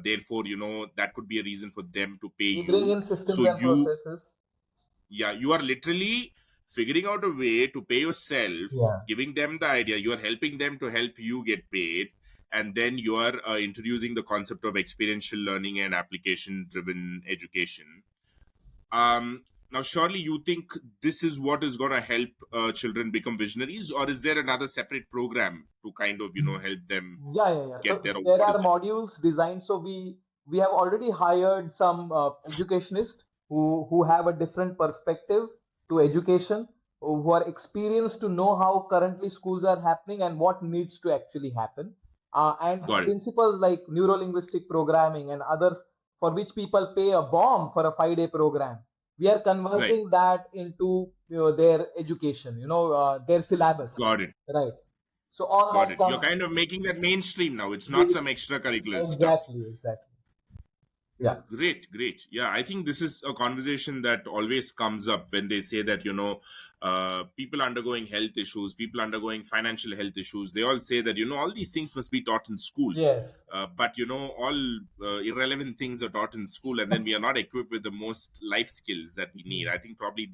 Therefore, that could be a reason for them to pay We bring you. in systems So and you, processes. yeah, you are literally figuring out a way to pay yourself, Yeah, giving them the idea. You are helping them to help you get paid, and then you are introducing the concept of experiential learning and application driven education. Now, surely you think this is what is going to help children become visionaries, or is there another separate program to kind of help them yeah. get So there? Or there what are is it? modules designed. So we have already hired some educationists who have a different perspective to education, who are experienced to know how currently schools are happening and what needs to actually happen. And the Got it. principles like neuro linguistic programming and others, for which people pay a bomb for a 5-day program, we are Right. converting that into their education, their syllabus, Got it. right? So all Got that it. You're comes. kind of making that mainstream now. It's not We, some extracurricular stuff. exactly. Yeah. Great, great. Yeah, I think this is a conversation that always comes up when they say that, people undergoing health issues, people undergoing financial health issues, they all say that, all these things must be taught in school. Yes. But, all irrelevant things are taught in school, and then we are not equipped with the most life skills that we need. I think probably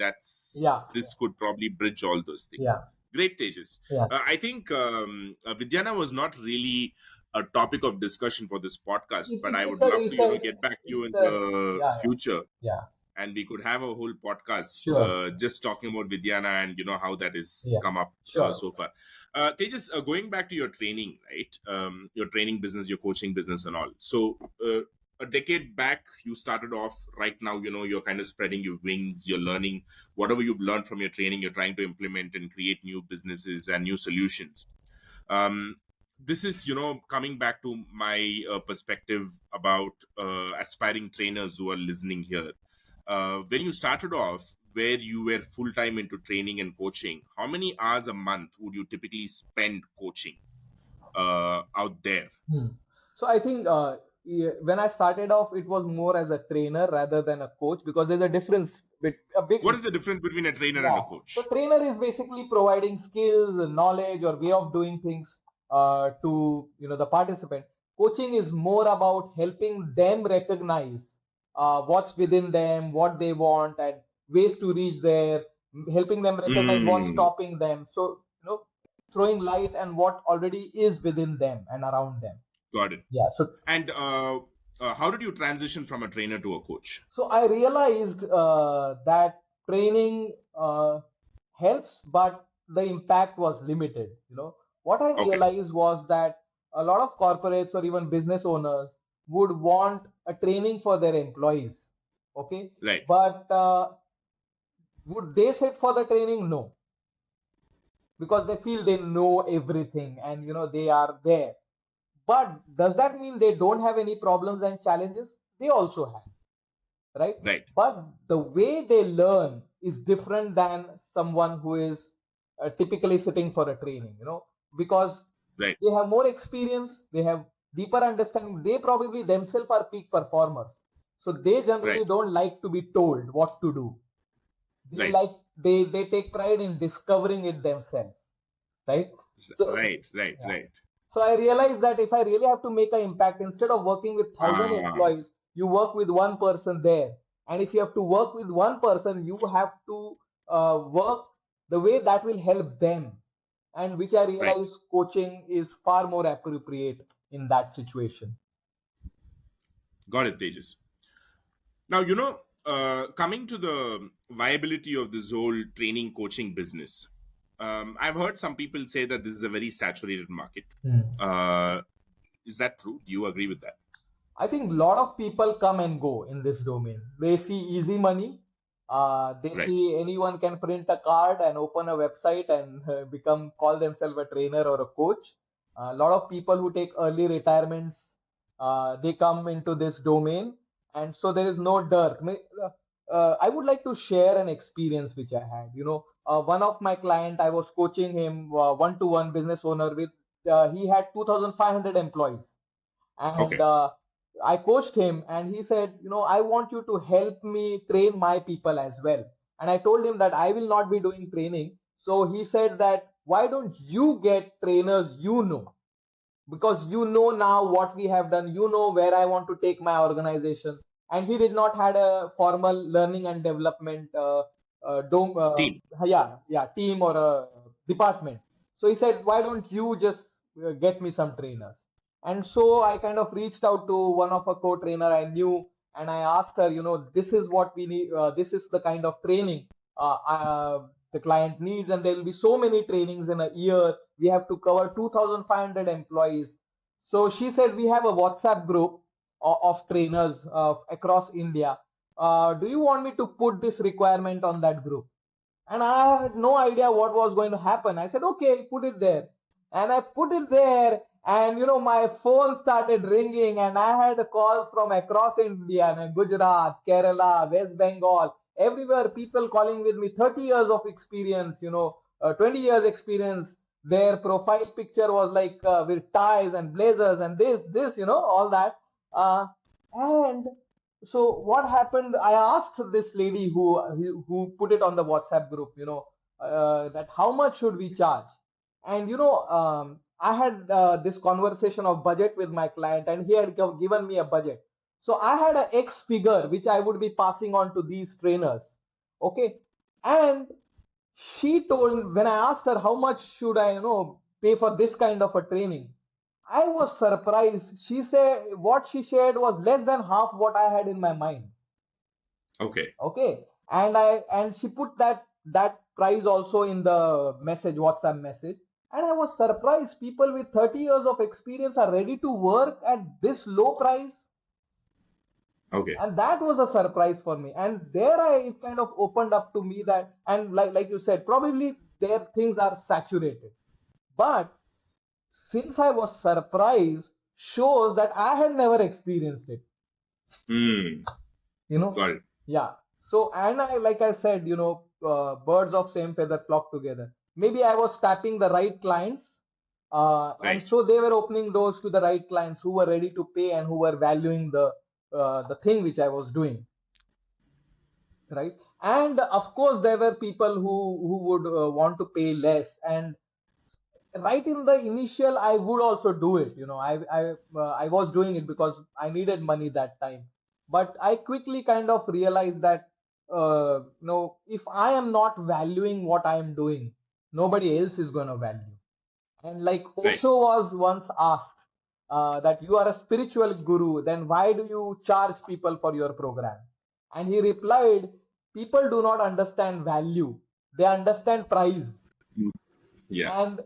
Yeah. this could probably bridge all those things. Yeah. Great, Tejas. Yeah. I think Vidyana was not really a topic of discussion for this podcast, but I It's would a love to recent. get back to you in It's a the yeah. future, Yeah. and we could have a whole podcast Sure. just talking about Vidyana and how that has Yeah. come up Sure. so far. Tejas, going back to your training, right? Your training business, your coaching business, and all. So a decade back you started off. Right now, you're kind of spreading your wings, you're learning whatever you've learned from your training, you're trying to implement and create new businesses and new solutions. um, this is coming back to my perspective about aspiring trainers who are listening here. When you started off, where you were full time into training and coaching, how many hours a month would you typically spend coaching out there? Hmm. So I think when I started off, it was more as a trainer rather than a coach, because there's a difference, a big What is the difference. difference between a trainer and a Yeah. So coach? trainer is basically providing skills, knowledge, or way of doing things to the participant. Coaching is more about helping them recognize what's within them, what they want, and ways to reach there. Helping them recognize what's Mm, stopping them. So throwing light and what already is within them and around them. got it. Yeah. So And how did you transition from a trainer to a coach? So I realized that training helps, but the impact was limited. What I Okay. realized was that a lot of corporates or even business owners would want a training for their employees. Okay, Right. but would they sit for the training? No, because they feel they know everything and they are there. But does that mean they don't have any problems and challenges? They also have, right? Right. But the way they learn is different than someone who is typically sitting for a training, because Right. they have more experience, they have deeper understanding, they probably themselves are peak performers. So they Right. generally don't like to be told what to do. They Right. like they take pride in discovering it themselves, right? So Right. Right. yeah. Right. So I realized that if I really have to make an impact, instead of working with 1,000 Ah, employees, you work with one person there. And if you have to work with one person, you have to work the way that will help them. And which I right. realized coaching is far more appropriate in that situation. Got it, Tejas. Now, coming to the viability of this whole training coaching business, I've heard some people say that this is a very saturated market. Hmm. Uh, is that true? Do you agree with that? I think a lot of people come and go in this domain. They see easy money. They Right. see anyone can print a card and open a website and call themselves a trainer or a coach. A lot of people who take early retirements, they come into this domain, and so there is no dearth. I would like to share an experience which I had. One of my client, I was coaching him one-to-one business owner with. He had 2,500 employees, and Okay. I coached him, and he said, I want you to help me train my people as well. And I told him that I will not be doing training. So he said that, why don't you get trainers, because now what we have done, where I want to take my organization. And he did not had a formal learning and development Team. team or a department. So he said, why don't you just get me some trainers? And so I kind of reached out to one of a co-trainer I knew, and I asked her, this is what we need, this is the kind of training the client needs, and there will be so many trainings in a year. We have to cover 2,500 employees. So she said, we have a WhatsApp group of trainers across India. Do you want me to put this requirement on that group? And I had no idea what was going to happen. I said, okay, put it there. And I put it there, and my phone started ringing, and I had calls from across India, and Gujarat, Kerala, West Bengal, everywhere, people calling with me, 30 years of experience, 20 years experience. Their profile picture was like with ties and blazers and this, all that. And so what happened, I asked this lady who put it on the WhatsApp group, that how much should we charge? And I had this conversation of budget with my client, and he had given me a budget. So I had a X figure which I would be passing on to these trainers. Okay. And she told, when I asked her how much should I pay for this kind of a training, I was surprised. She said what she shared was less than half what I had in my mind. Okay. Okay. And she put that price also in the message, WhatsApp message. And I was surprised people with 30 years of experience are ready to work at this low price. Okay. And that was a surprise for me. And there I it kind of opened up to me that, and like you said, probably their things are saturated. But since I was surprised, shows that I had never experienced it. Hmm. You know, Got it. yeah. So, and I, like I said, birds of same feather flock together. Maybe I was tapping the right clients, and Right. so they were opening doors to the right clients who were ready to pay and who were valuing the thing which I was doing, right? And of course there were people who would want to pay less, and right in the initial I would also do it. I was doing it because I needed money that time. But I quickly kind of realized that if I am not valuing what I am doing, nobody else is going to value. And like Right. Osho was once asked, that you are a spiritual guru, then why do you charge people for your program? And he replied, people do not understand value, they understand price. Mm. Yeah. And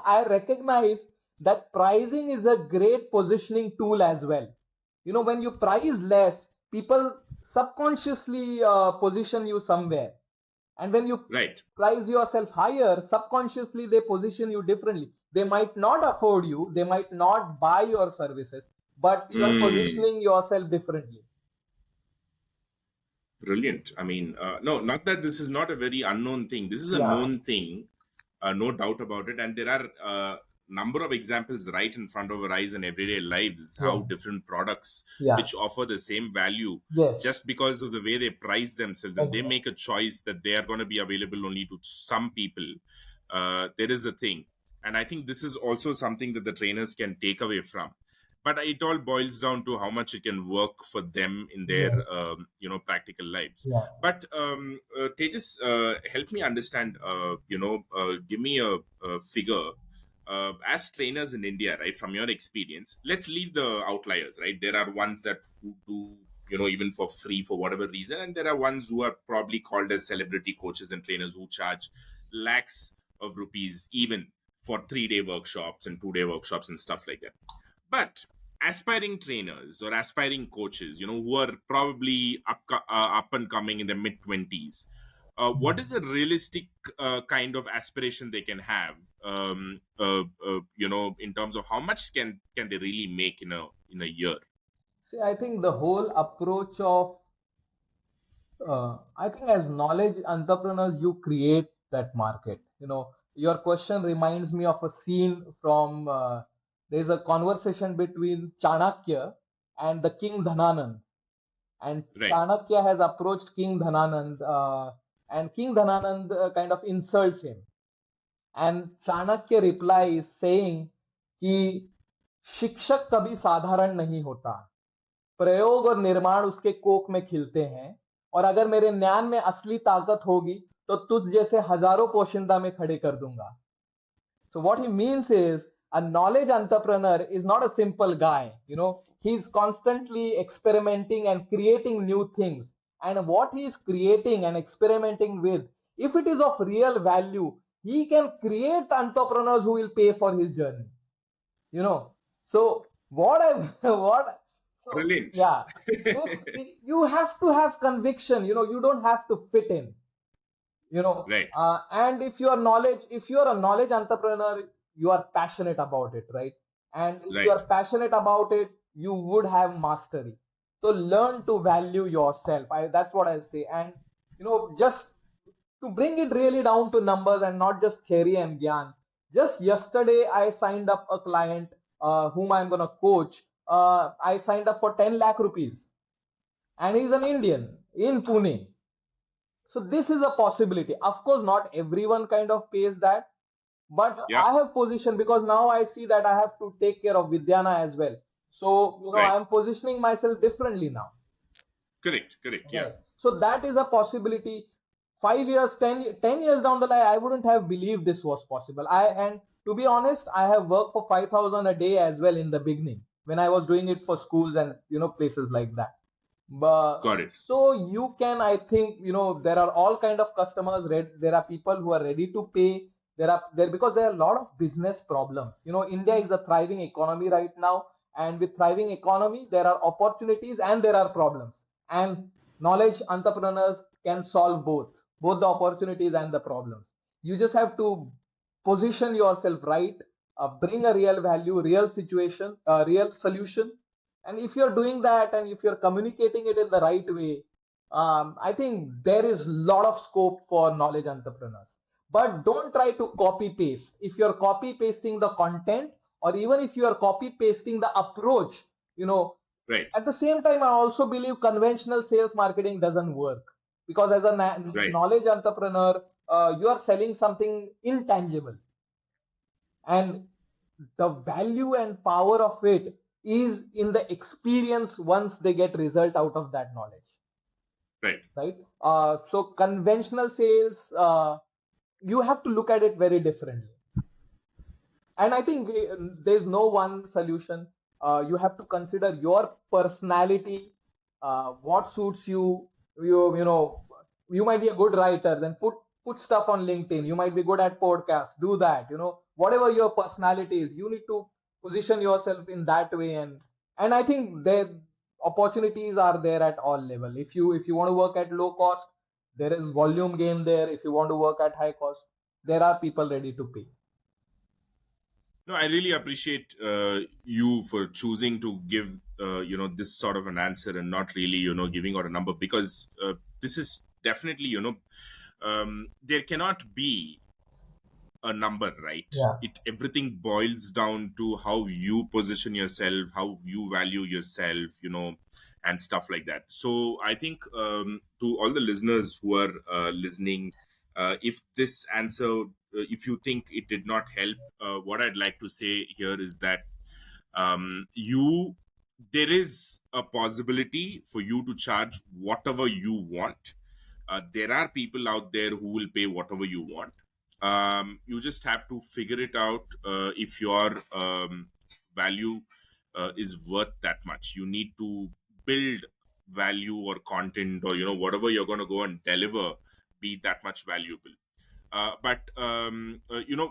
I recognize that pricing is a great positioning tool as well. When you price less, people subconsciously position you somewhere. And when you Right. price yourself higher, subconsciously they position you differently. They might not afford you, they might not buy your services, but you are Hmm. positioning yourself differently. Brilliant. I mean, no, not that this is not a very unknown thing. This is a Yeah, known thing, no doubt about it. And there are number of examples right in front of our eyes in everyday lives, yeah, how different products yeah, which offer the same value yes, just because of the way they price themselves, and they exactly. make a choice that they are going to be available only to some people. There is a thing. And I think this is also something that the trainers can take away from, but it all boils down to how much it can work for them in their Yes, practical lives. yeah, But Tejas, help me understand, give me a figure, as trainers in India, right, from your experience. Let's leave the outliers, right? There are ones that who do, even for free for whatever reason, and there are ones who are probably called as celebrity coaches and trainers who charge lakhs of rupees even for 3-day workshops and 2-day workshops and stuff like that. But aspiring trainers or aspiring coaches, who are probably up and coming in the mid 20s, yeah. what is a realistic kind of aspiration they can have, in terms of how much can they really make in a year? See, I think the whole approach of, I think as knowledge entrepreneurs, you create that market. Your question reminds me of a scene from, there's a conversation between Chanakya and the King Dhananand. And Right. Chanakya has approached King Dhananand, and King Dhananand kind of insults him. And Chanakya replies saying कि शिक्षक कभी साधारण नहीं होता, प्रयोग और निर्माण उसके कोख में खिलते हैं, और अगर मेरे ज्ञान में असली ताकत होगी तो तुझ जैसे हजारों पोशिंदा में खड़े कर दूंगा. So what he means is a knowledge entrepreneur is not a simple guy. He's constantly experimenting and creating new things. And what he's creating and experimenting with, if it is of real value, he can create entrepreneurs who will pay for his journey. You know. So what I what so Brilliant. yeah. If you have to have conviction, you don't have to fit in. Right. And if you are a knowledge entrepreneur, you are passionate about it, right? And if you Right. are passionate about it, you would have mastery. So learn to value yourself. That's what I'll say. And just to bring it really down to numbers and not just theory and gyan, just yesterday I signed up a client, whom I'm going to coach. I signed up for 10 lakh rupees, and he's an Indian in Pune. So this is a possibility. Of course, not everyone kind of pays that, but Yeah. I have positioned, because now I see that I have to take care of Vidyana as well. So Right. I'm positioning myself differently now. Correct. Correct. Yeah. Right. So that is a possibility. 5 years, 10 years down the line, I wouldn't have believed this was possible. And to be honest, I have worked for 5,000 a day as well in the beginning when I was doing it for schools and places like that. But Got it. so you can, I think, there are all kind of customers. There are people who are ready to pay. There because there are a lot of business problems. India is a thriving economy right now, And with thriving economy, there are opportunities and there are problems. And knowledge entrepreneurs can solve both the opportunities and the problems. You just have to position yourself right, bring a real value, real situation, real solution. And if you're doing that and if you're communicating it in the right way, I think there is a lot of scope for knowledge entrepreneurs. But don't try to copy paste. If you're copy pasting the content, or even if you are copy pasting the approach, you know, Right. at the same time, I also believe conventional sales marketing doesn't work, because as a Right. knowledge entrepreneur, you are selling something intangible, and the value and power of it is in the experience once they get result out of that knowledge, Right. right? So conventional sales, you have to look at it very differently. And I think there's no one solution. You have to consider your personality, what suits you. You know, you might be a good writer, then put stuff on LinkedIn. You might be good at podcasts, do that. Whatever your personality is, you need to position yourself in that way. And I think there opportunities are there at all level. If you want to work at low cost, there is volume game there. If you want to work at high cost, there are people ready to pay. No, I really appreciate you for choosing to give this sort of an answer and not really giving out a number, because this is definitely there cannot be a number, right? Yeah. It everything boils down to how you position yourself, how you value yourself, and stuff like that. So I think, to all the listeners who are listening, if this answer, if you think it did not help, what I'd like to say here is that, you there is a possibility for you to charge whatever you want. There are people out there who will pay whatever you want. You just have to figure it out, if your value is worth that much. You need to build value or content, or whatever you're going to go and deliver, be that much valuable. But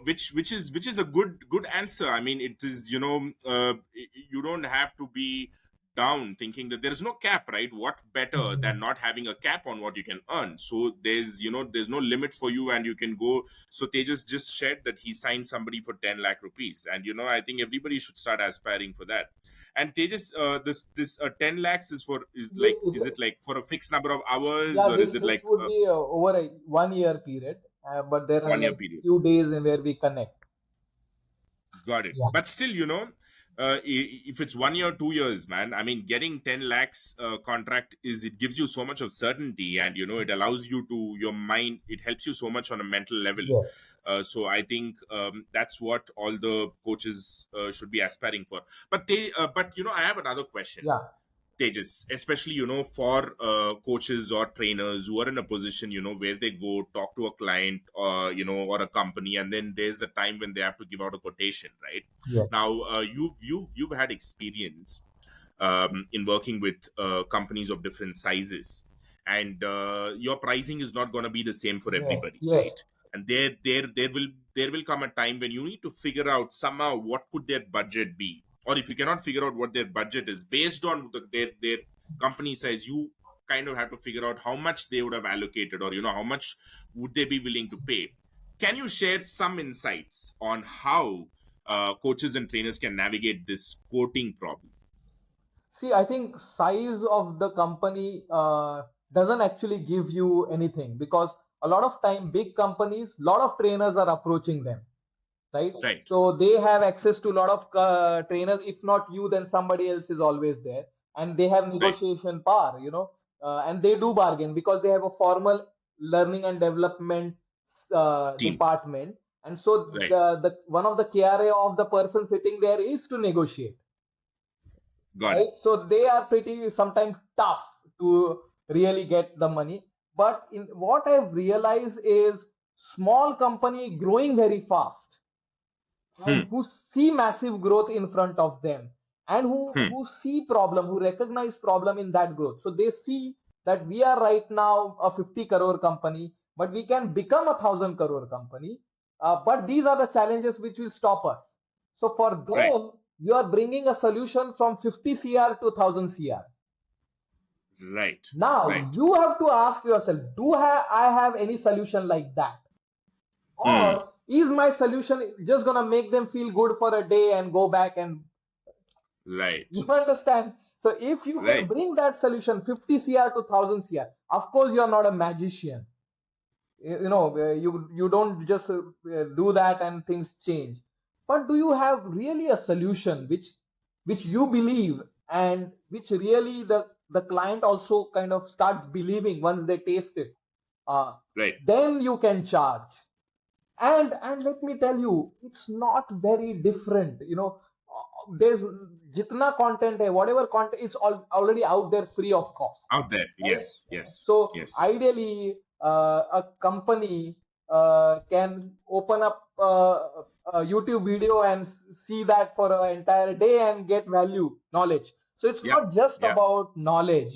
which is a good answer. I mean, it is, you don't have to be down thinking that there's no cap, right? What better than not having a cap on what you can earn? So there's no limit for you, and you can go. So Tejas just shared that he signed somebody for 10 lakh rupees, and I think everybody should start aspiring for that. And Tejas, this 10 lakhs is it like for a fixed number of hours, Yeah, or this is it this like would a be over a 1 year period, but there are 1 year like period? few days in where we connect. Got it. Yeah. But still, if it's 1 year, 2 years, man, I mean, getting 10 lakhs contract it gives you so much of certainty, and, it allows you to, your mind, it helps you so much on a mental level. Yes. So I think, that's what all the coaches should be aspiring for. But I have another question. Yeah. Tejas, especially for coaches or trainers who are in a position where they go talk to a client, or or a company, and then there's a time when they have to give out a quotation, right? Yes. Now, you've had experience in working with companies of different sizes, and your pricing is not going to be the same for Yes. everybody, Yes. right? And there will come a time when you need to figure out somehow what could their budget be, or if you cannot figure out what their budget is based on their company size, you kind of have to figure out how much they would have allocated, or how much would they be willing to pay. Can you share some insights on how coaches and trainers can navigate this quoting problem? See, I think size of the company doesn't actually give you anything, because a lot of time big companies, lot of trainers are approaching them, right? Right. So they have access to a lot of trainers. If not you, then somebody else is always there, and they have Right. negotiation power, and they do bargain because they have a formal learning and development Team. department. And so Right. the one of the KRA of the person sitting there is to negotiate, Got it. right? So they are pretty sometimes tough to really get the money. But in what I've realized is small company growing very fast, and Hmm. who see massive growth in front of them, and Hmm. who see problem, who recognize problem in that growth. So they see that we are right now a 50 crore company, but we can become a 1,000 crore company. But these are the challenges which will stop us. So for Right. them, you are bringing a solution from 50 cr to 1000 cr. Right. Now Right. you have to ask yourself, I have any solution like that? Hmm. Or is my solution just gonna make them feel good for a day and go back and Right. you understand? So if you can Right. bring that solution 50 cr to 1000 cr, of course you are not a magician. You don't just do that and things change. But do you have really a solution which you believe and which really the client also kind of starts believing once they taste it? Uh, Right. then you can charge. And let me tell you, it's not very different. There's jitna content hai, whatever content is already out there free of cost, Out there. right? Yes. Yes. So Yes. ideally, a company can open up a YouTube video and see that for an entire day and get value, knowledge. So it's Yeah. not just Yeah. about knowledge.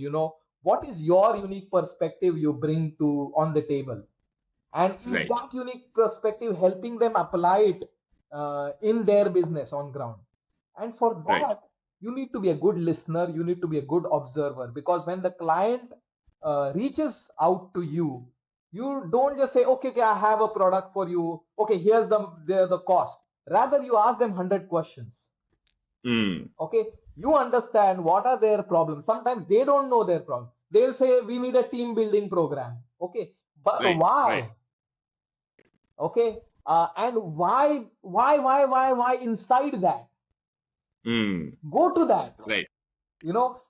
What is your unique perspective you bring to on the table, and is Right. that unique perspective helping them apply it in their business on ground? And for Right. that, you need to be a good listener, you need to be a good observer, because when the client reaches out to you, you don't just say, okay, I have a product for you, okay, here's the cost. Rather, you ask them 100 questions. Hmm. Okay, you understand what are their problems. Sometimes they don't know their problem. They'll say we need a team building program. Okay, but Right. Right. why? Okay, and why inside that? Hmm. Go to that. Right.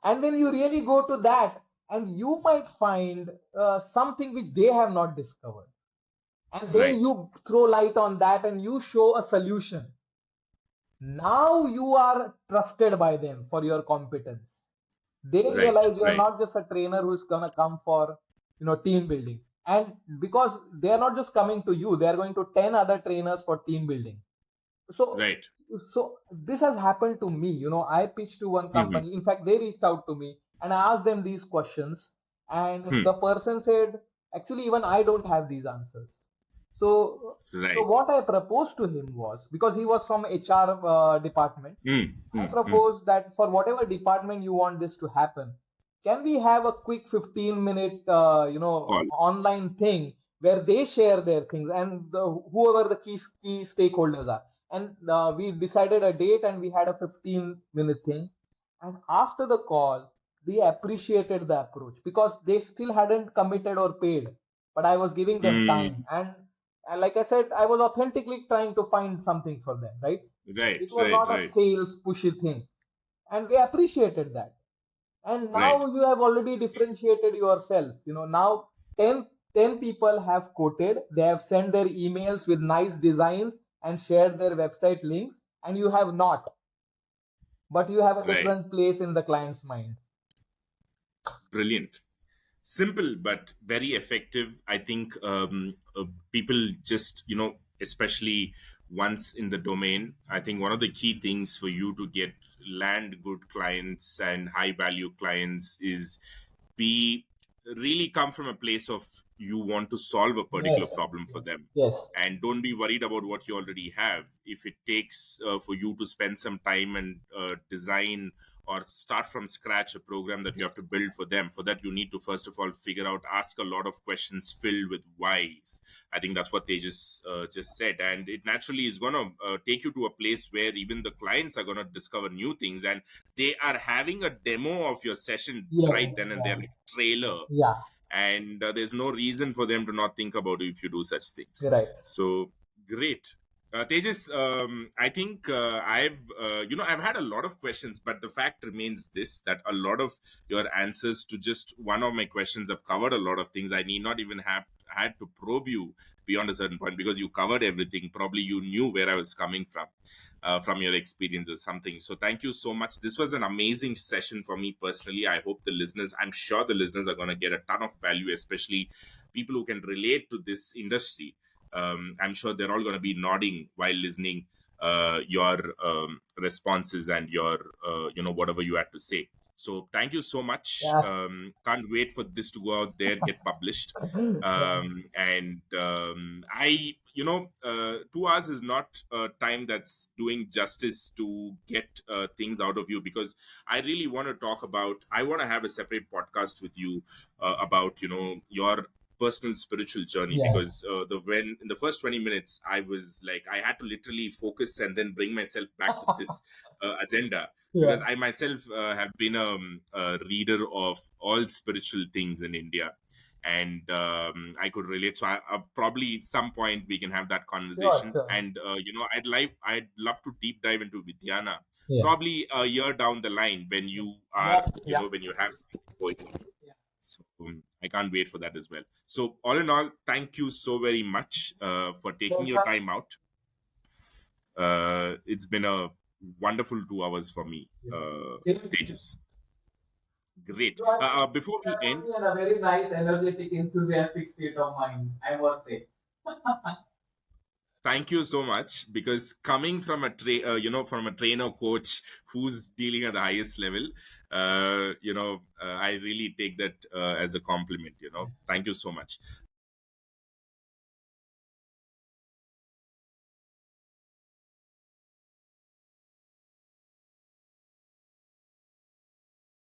And when you really go to that, and you might find something which they have not discovered, and then Right. you throw light on that and you show a solution. Now you are trusted by them for your competence. They Right. realize you are Right. not just a trainer who's gonna come for team building. And because they are not just coming to you, they are going to 10 other trainers for team building. so Right. so this has happened to me. I pitched to one Hmm. company. In fact, they reached out to me and I asked them these questions, and Hmm. the person said, actually, even I don't have these answers. So Right. what I proposed to him was, because he was from HR department, Hmm. I Hmm. Hmm. proposed that for whatever department you want this to happen, can we have a quick 15-minute, Call. online thing where they share their things, and whoever the key stakeholders are. And we decided a date and we had a 15-minute thing. And after the call, they appreciated the approach because they still hadn't committed or paid, but I was giving them time. Hmm. And like I said, I was authentically trying to find something for them, right? Right. It was Right. not a Right. sales pushy thing. And they appreciated that. And Right. now you have already differentiated yourself. Now 10 people have quoted, they have sent their emails with nice designs and shared their website links, and you have not, but you have a Right. different place in the client's mind. Brilliant. Simple but very effective. I think people just, especially once in the domain, I think one of the key things for you to get land good clients and high value clients is be really come from a place of you want to solve a particular Yes, problem for them, yes, and don't be worried about what you already have. If it takes for you to spend some time and design or start from scratch a program that you have to build for them, for that you need to first of all figure out, ask a lot of questions filled with whys. I think that's what they just said, and it naturally is going to take you to a place where even the clients are going to discover new things, and they are having a demo of your session yes, right then and there, like a trailer, yeah, and there's no reason for them to not think about it if you do such things. you're right. So great. Tejas, I think I've had a lot of questions, but the fact remains this, that a lot of your answers to just one of my questions have covered a lot of things. I need not even have had to probe you beyond a certain point because you covered everything. Probably you knew where I was coming from your experience or something. So thank you so much. This was an amazing session for me personally. I hope the listeners, I'm sure the listeners are going to get a ton of value, especially people who can relate to this industry. I'm sure they're all going to be nodding while listening your responses and your whatever you had to say. So thank you so much. Yeah. Can't wait for this to go out there, get published. Yeah. And I, 2 hours is not time that's doing justice to get things out of you, because I really want to talk about. I want to have a separate podcast with you about your personal spiritual journey, Yeah. because the when in the first 20 minutes I was like, I had to literally focus and then bring myself back to this agenda, because Yeah. I myself have been a reader of all spiritual things in India, and I could relate. So probably some point we can have that Sure, conversation, sure. and I'd love to deep dive into Vidyana, Yeah. probably a year down the line when you are, Yeah. Yeah. when you have something going on. Yeah. So I can't wait for that as well. So all in all, thank you so very much for taking Thanks, your time out. It's been a wonderful 2 hours for me, yeah. Tejas. Great. You are Before we end, certainly in a very nice, energetic, enthusiastic state of mind, I must say. thank you so much, because coming from from a trainer coach who's dealing at the highest level, I really take that as a compliment. Thank you so much.